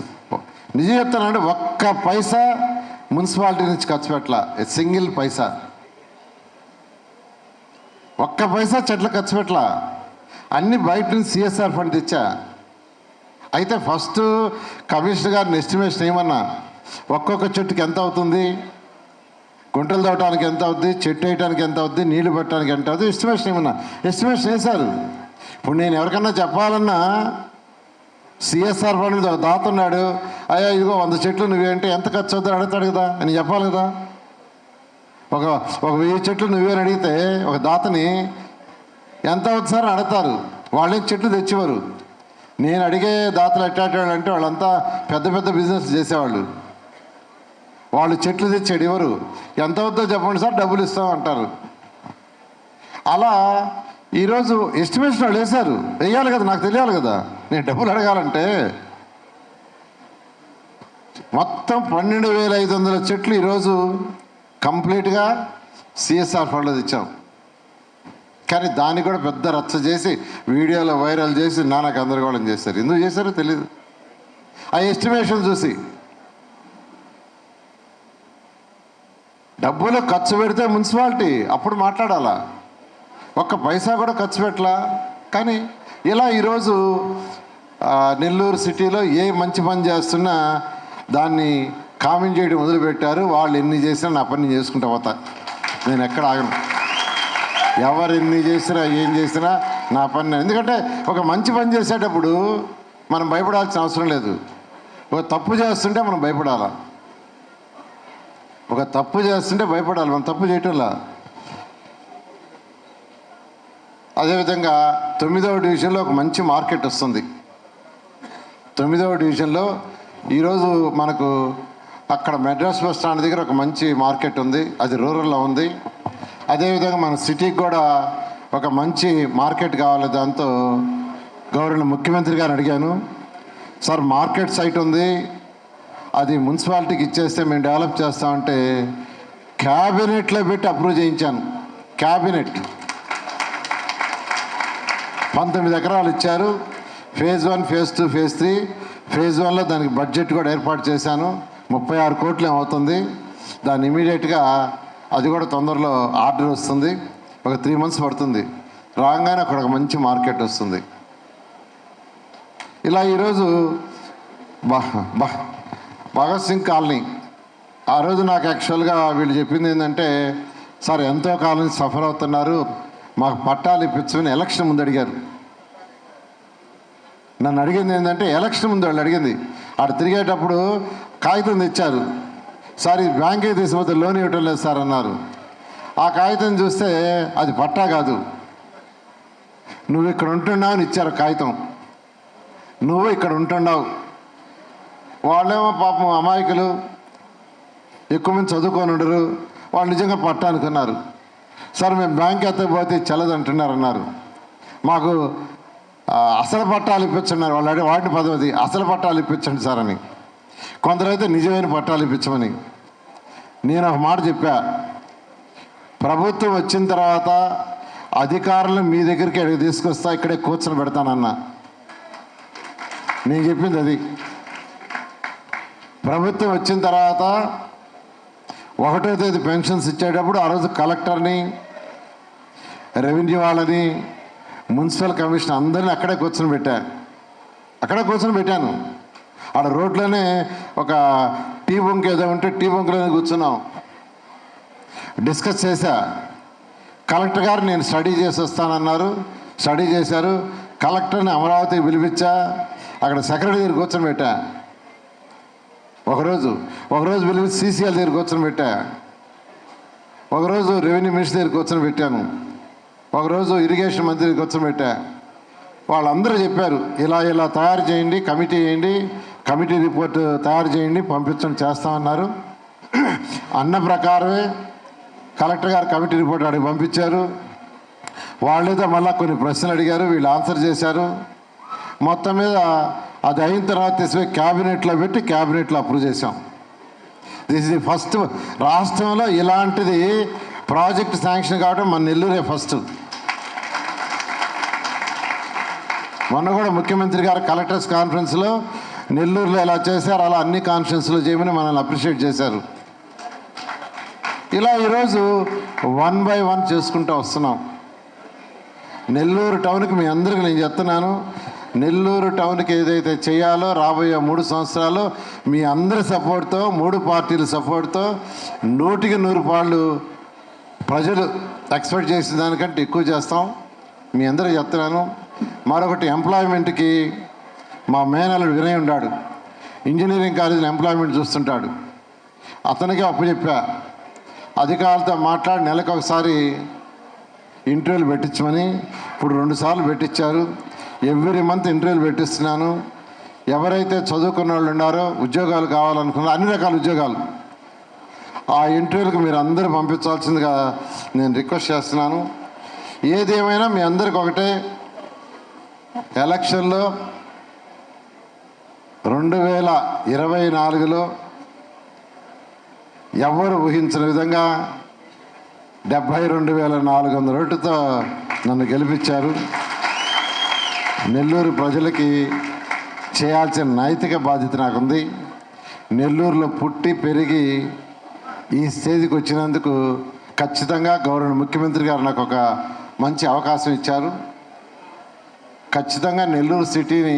నిజం చెప్తానంటే 1 పైసా మున్సిపాలిటీ నుంచి ఖర్చు పెట్టాల, సింగిల్ పైసా, 1 పైసా చెట్లు ఖర్చు పెట్టాల. అన్ని బయట నుంచి సిఎస్ఆర్ ఫండ్ తెచ్చా. అయితే ఫస్ట్ కమిషనర్ గారిని ఎస్టిమేషన్ ఏమన్నా, ఒక్కొక్క చెట్టుకి ఎంత అవుతుంది, గుంటలు తవ్వటానికి ఎంత అవుద్ది, చెట్టు వేయడానికి ఎంత అవుద్ది, నీళ్లు పెట్టడానికి ఎంత అవుతుంది, ఎస్టిమేషన్ ఏమన్నా. ఎస్టిమేషన్ వేశారు. ఇప్పుడు నేను ఎవరికన్నా చెప్పాలన్నా సిఎస్ఆర్ ఫండ్ మీద ఒక దాత ఉన్నాడు, అయ్యా ఇదిగో 100 చెట్లు నువ్వేంటే ఎంత ఖర్చు అవుతుందో అడుగుతాడు కదా అని చెప్పాలి కదా. ఒక 1000 చెట్లు నువ్వేని అడిగితే ఒక దాతని ఎంత అవుతుంది సార్ అడుగుతారు. వాళ్ళే చెట్లు తెచ్చేవారు. నేను అడిగే దాతలు ఎట్టాడు అంటే వాళ్ళంతా పెద్ద పెద్ద బిజినెస్ చేసేవాళ్ళు. వాళ్ళు చెట్లు తెచ్చాడు ఎవరు, ఎంత అవుతుందో చెప్పండి సార్ డబ్బులు ఇస్తాం అంటారు. అలా ఈరోజు ఎస్టిమేషన్ వాళ్ళు వేశారు, వేయాలి కదా, నాకు తెలియాలి కదా, నేను డబ్బులు అడగాలంటే. మొత్తం 12,500 చెట్లు ఈరోజు కంప్లీట్గా సిఎస్ఆర్ ఫండ్లో తెచ్చాం. కానీ దాన్ని కూడా పెద్ద రచ్చ చేసి వీడియోలో వైరల్ చేసి నానా గందరగోళం చేశారు. ఎందుకు చేశారో తెలియదు. ఆ ఎస్టిమేషన్ చూసి డబ్బులు ఖర్చు పెడితే మున్సిపాలిటీ అప్పుడు మాట్లాడాలా, ఒక్క పైసా కూడా ఖర్చు పెట్టలా. కానీ ఇలా ఈరోజు నెల్లూరు సిటీలో ఏ మంచి పని చేస్తున్నా దాన్ని కామెంట్ చేయడం మొదలుపెట్టారు. వాళ్ళు ఎన్ని చేసినా నా పని చేసుకుంటా పోతా, నేను ఎక్కడ ఆగను. ఎవరు ఎన్ని చేసినా ఏం చేసినా నా పని. ఎందుకంటే ఒక మంచి పని చేసేటప్పుడు మనం భయపడాల్సిన అవసరం లేదు. ఒక తప్పు చేస్తుంటే మనం భయపడాలా, ఒక తప్పు చేస్తుంటే భయపడాలి, మనం తప్పు చేయటంలా. అదేవిధంగా 9వ డివిజన్లో ఒక మంచి మార్కెట్ వస్తుంది. 9వ డివిజన్లో ఈరోజు మనకు అక్కడ మెడ్రాస్ బస్ స్టాండ్ దగ్గర ఒక మంచి మార్కెట్ ఉంది, అది రూరల్లో ఉంది. అదేవిధంగా మన సిటీకి కూడా ఒక మంచి మార్కెట్ కావాలి. దాంతో గౌరవ ముఖ్యమంత్రి గారిని అడిగాను, సార్ మార్కెట్ సైట్ ఉంది, అది మున్సిపాలిటీకి ఇచ్చేస్తే మేము డెవలప్ చేస్తామంటే క్యాబినెట్లో పెట్టి అప్రూవ్ చేయించాను. క్యాబినెట్ 19 ఎకరాలు ఇచ్చారు. Phase 1, phase 2, phase 3. ఫేజ్ 1లో దానికి బడ్జెట్ కూడా ఏర్పాటు చేశాను. 36 కోట్లు అవుతుంది. దాన్ని ఇమీడియట్గా అది కూడా తొందరలో ఆర్డర్ వస్తుంది. ఒక 3 months పడుతుంది. రాగానే అక్కడ ఒక మంచి మార్కెట్ వస్తుంది. ఇలా ఈరోజు భగత్ సింగ్ కాలనీ, ఆ రోజు నాకు యాక్చువల్గా వీళ్ళు చెప్పింది ఏంటంటే, సార్ ఎంతో కాలం సఫర్ అవుతున్నారు, మాకు పట్టాలు ఇప్పించమని ఎలక్షన్ ముందు అడిగారు. నన్ను అడిగింది ఏంటంటే, ఎలక్షన్ ముందు వాళ్ళు అడిగింది, ఆడ తిరిగేటప్పుడు కాగితం తెచ్చారు, సార్ ఇది బ్యాంకే తీసుకుపోతే లోన్ ఇవ్వటం లేదు సార్ అన్నారు. ఆ కాగితం చూస్తే అది పట్టా కాదు, నువ్వు ఇక్కడ ఉంటున్నావు అని ఇచ్చారు కాగితం. నువ్వు ఇక్కడ ఉంటున్నావు. వాళ్ళేమో పాపం అమాయకులు, ఎక్కువ మంది చదువుకొని ఉండరు, వాళ్ళు నిజంగా పట్టా అనుకున్నారు. సార్ మేము బ్యాంక్ ఎత్తకపోతే చల్లదు అంటున్నారన్నారు. మాకు అసలు పట్టాలు ఇప్పించన్నారు. వాళ్ళు వాటిని పదవది అసలు పట్టాలు ఇప్పించండి సార్ అని. కొందరైతే నిజమైన పట్టాలు ఇప్పించమని. నేను ఒక మాట చెప్పా, ప్రభుత్వం వచ్చిన తర్వాత అధికారులను మీ దగ్గరికి ఎక్కడికి తీసుకొస్తా, ఇక్కడే కూర్చొని పెడతానన్నా. నేను చెప్పింది అది. ప్రభుత్వం వచ్చిన తర్వాత 1వ తేదీ పెన్షన్స్ ఇచ్చేటప్పుడు ఆ రోజు కలెక్టర్ని, రెవెన్యూ వాళ్ళని, మున్సిపల్ కమిషన్ అందరినీ అక్కడే కూర్చొని పెట్టాను. ఆడ రోడ్లోనే ఒక టీ బంక్ ఏదో ఉంటే టీ బంక్లోనే కూర్చున్నాం, డిస్కస్ చేశా. కలెక్టర్ గారు నేను స్టడీ చేసి వస్తానన్నారు, స్టడీ చేశారు. కలెక్టర్ని అమరావతికి పిలిపించా, అక్కడ సెక్రటరీ దగ్గర కూర్చొని పెట్టా. ఒకరోజు పిలిపించి సీసీఎల్ దగ్గర కూర్చొని పెట్టా. ఒకరోజు రెవెన్యూ మినిస్టర్ దగ్గర కూర్చొని పెట్టాను. ఒకరోజు ఇరిగేషన్ మంత్రి దగ్గర కూర్చొని పెట్టా. వాళ్ళందరూ చెప్పారు, ఇలా తయారు చేయండి, కమిటీ వేయండి, కమిటీ రిపోర్ట్ తయారు చేయండి, పంపించండి, చేస్తామన్నారు. అన్న ప్రకారమే కలెక్టర్ గారు కమిటీ రిపోర్ట్ అడిగి పంపించారు. వాళ్ళేదో మళ్ళీ కొన్ని ప్రశ్నలు అడిగారు, వీళ్ళు ఆన్సర్ చేశారు. మొత్తం మీద అది అయిన తర్వాత తీసుకుపోయి క్యాబినెట్లో పెట్టి క్యాబినెట్లో అప్రూవ్ చేశాం. దిస్ ఇస్ ది ఫస్ట్ రాష్ట్రంలో ఇలాంటిది ప్రాజెక్ట్ శాంక్షన్ కావడం మన నెల్లూరే ఫస్ట్. మొన్న కూడా ముఖ్యమంత్రి గారు కలెక్టర్స్ కాన్ఫరెన్స్లో నెల్లూరులో ఎలా చేశారు అలా అన్ని కాన్ఫరెన్స్లో చేయమని మనల్ని అప్రిషియేట్ చేశారు. ఇలా ఈరోజు 1 by 1 చేసుకుంటూ వస్తున్నాం. నెల్లూరు టౌన్కి మీ అందరికీ నేను చెప్తున్నాను, నెల్లూరు టౌన్కి ఏదైతే చేయాలో రాబోయే 3 సంవత్సరాలు మీ అందరి సపోర్ట్తో, 3 పార్టీల సపోర్ట్తో 100కి 100 పాళ్ళు ప్రజలు ఎక్స్పెక్ట్ చేసిన దానికంటే ఎక్కువ చేస్తాం. మీ అందరూ చెప్తున్నాను. మరొకటి ఎంప్లాయ్మెంట్కి మా మేనల్లుడు వినయ్ ఉన్నాడు, ఇంజనీరింగ్ కాలేజీలో ఎంప్లాయ్మెంట్ చూస్తుంటాడు. అతనికి అప్పచెప్పా, అధికారులతో మాట్లాడి నెలకు ఒకసారి ఇంటర్వ్యూలు పెట్టించమని. ఇప్పుడు 2 సార్లు పెట్టించారు. ఎవ్రీ మంత్ ఇంటర్వ్యూలు పెట్టిస్తున్నాను. ఎవరైతే చదువుకున్న వాళ్ళు ఉన్నారో, ఉద్యోగాలు కావాలనుకున్నారో, అన్ని రకాల ఉద్యోగాలు, ఆ ఇంటర్వ్యూలకు మీరు అందరూ పంపించాల్సిందిగా నేను రిక్వెస్ట్ చేస్తున్నాను. ఏదేమైనా మీ అందరికి ఒకటే, ఎలక్షన్లో 2024లో ఎవరు ఊహించిన విధంగా 72,400 ఓటుతో నన్ను గెలిపించారు. నెల్లూరు ప్రజలకి చేయాల్సిన నైతిక బాధ్యత నాకుంది. నెల్లూరులో పుట్టి పెరిగి ఈ స్టేజ్కి వచ్చినందుకు ఖచ్చితంగా గౌరవ ముఖ్యమంత్రి గారు నాకు ఒక మంచి అవకాశం ఇచ్చారు. ఖచ్చితంగా నెల్లూరు సిటీని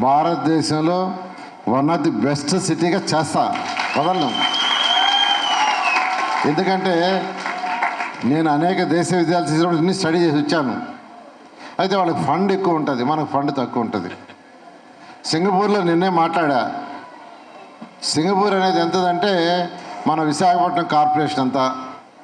భారతదేశంలో వన్ ఆఫ్ ది బెస్ట్ సిటీగా చేస్తా, వదలను. ఎందుకంటే నేను అనేక దేశ విద్యార్థులు చేసినప్పుడు ఇన్ని స్టడీ చేసి వచ్చాను. అయితే వాళ్ళకి ఫండ్ ఎక్కువ ఉంటుంది, మనకు ఫండ్ తక్కువ ఉంటుంది. సింగపూర్లో నిన్నే మాట్లాడా. సింగపూర్ అనేది ఎంతదంటే మన విశాఖపట్నం కార్పొరేషన్ అంతా.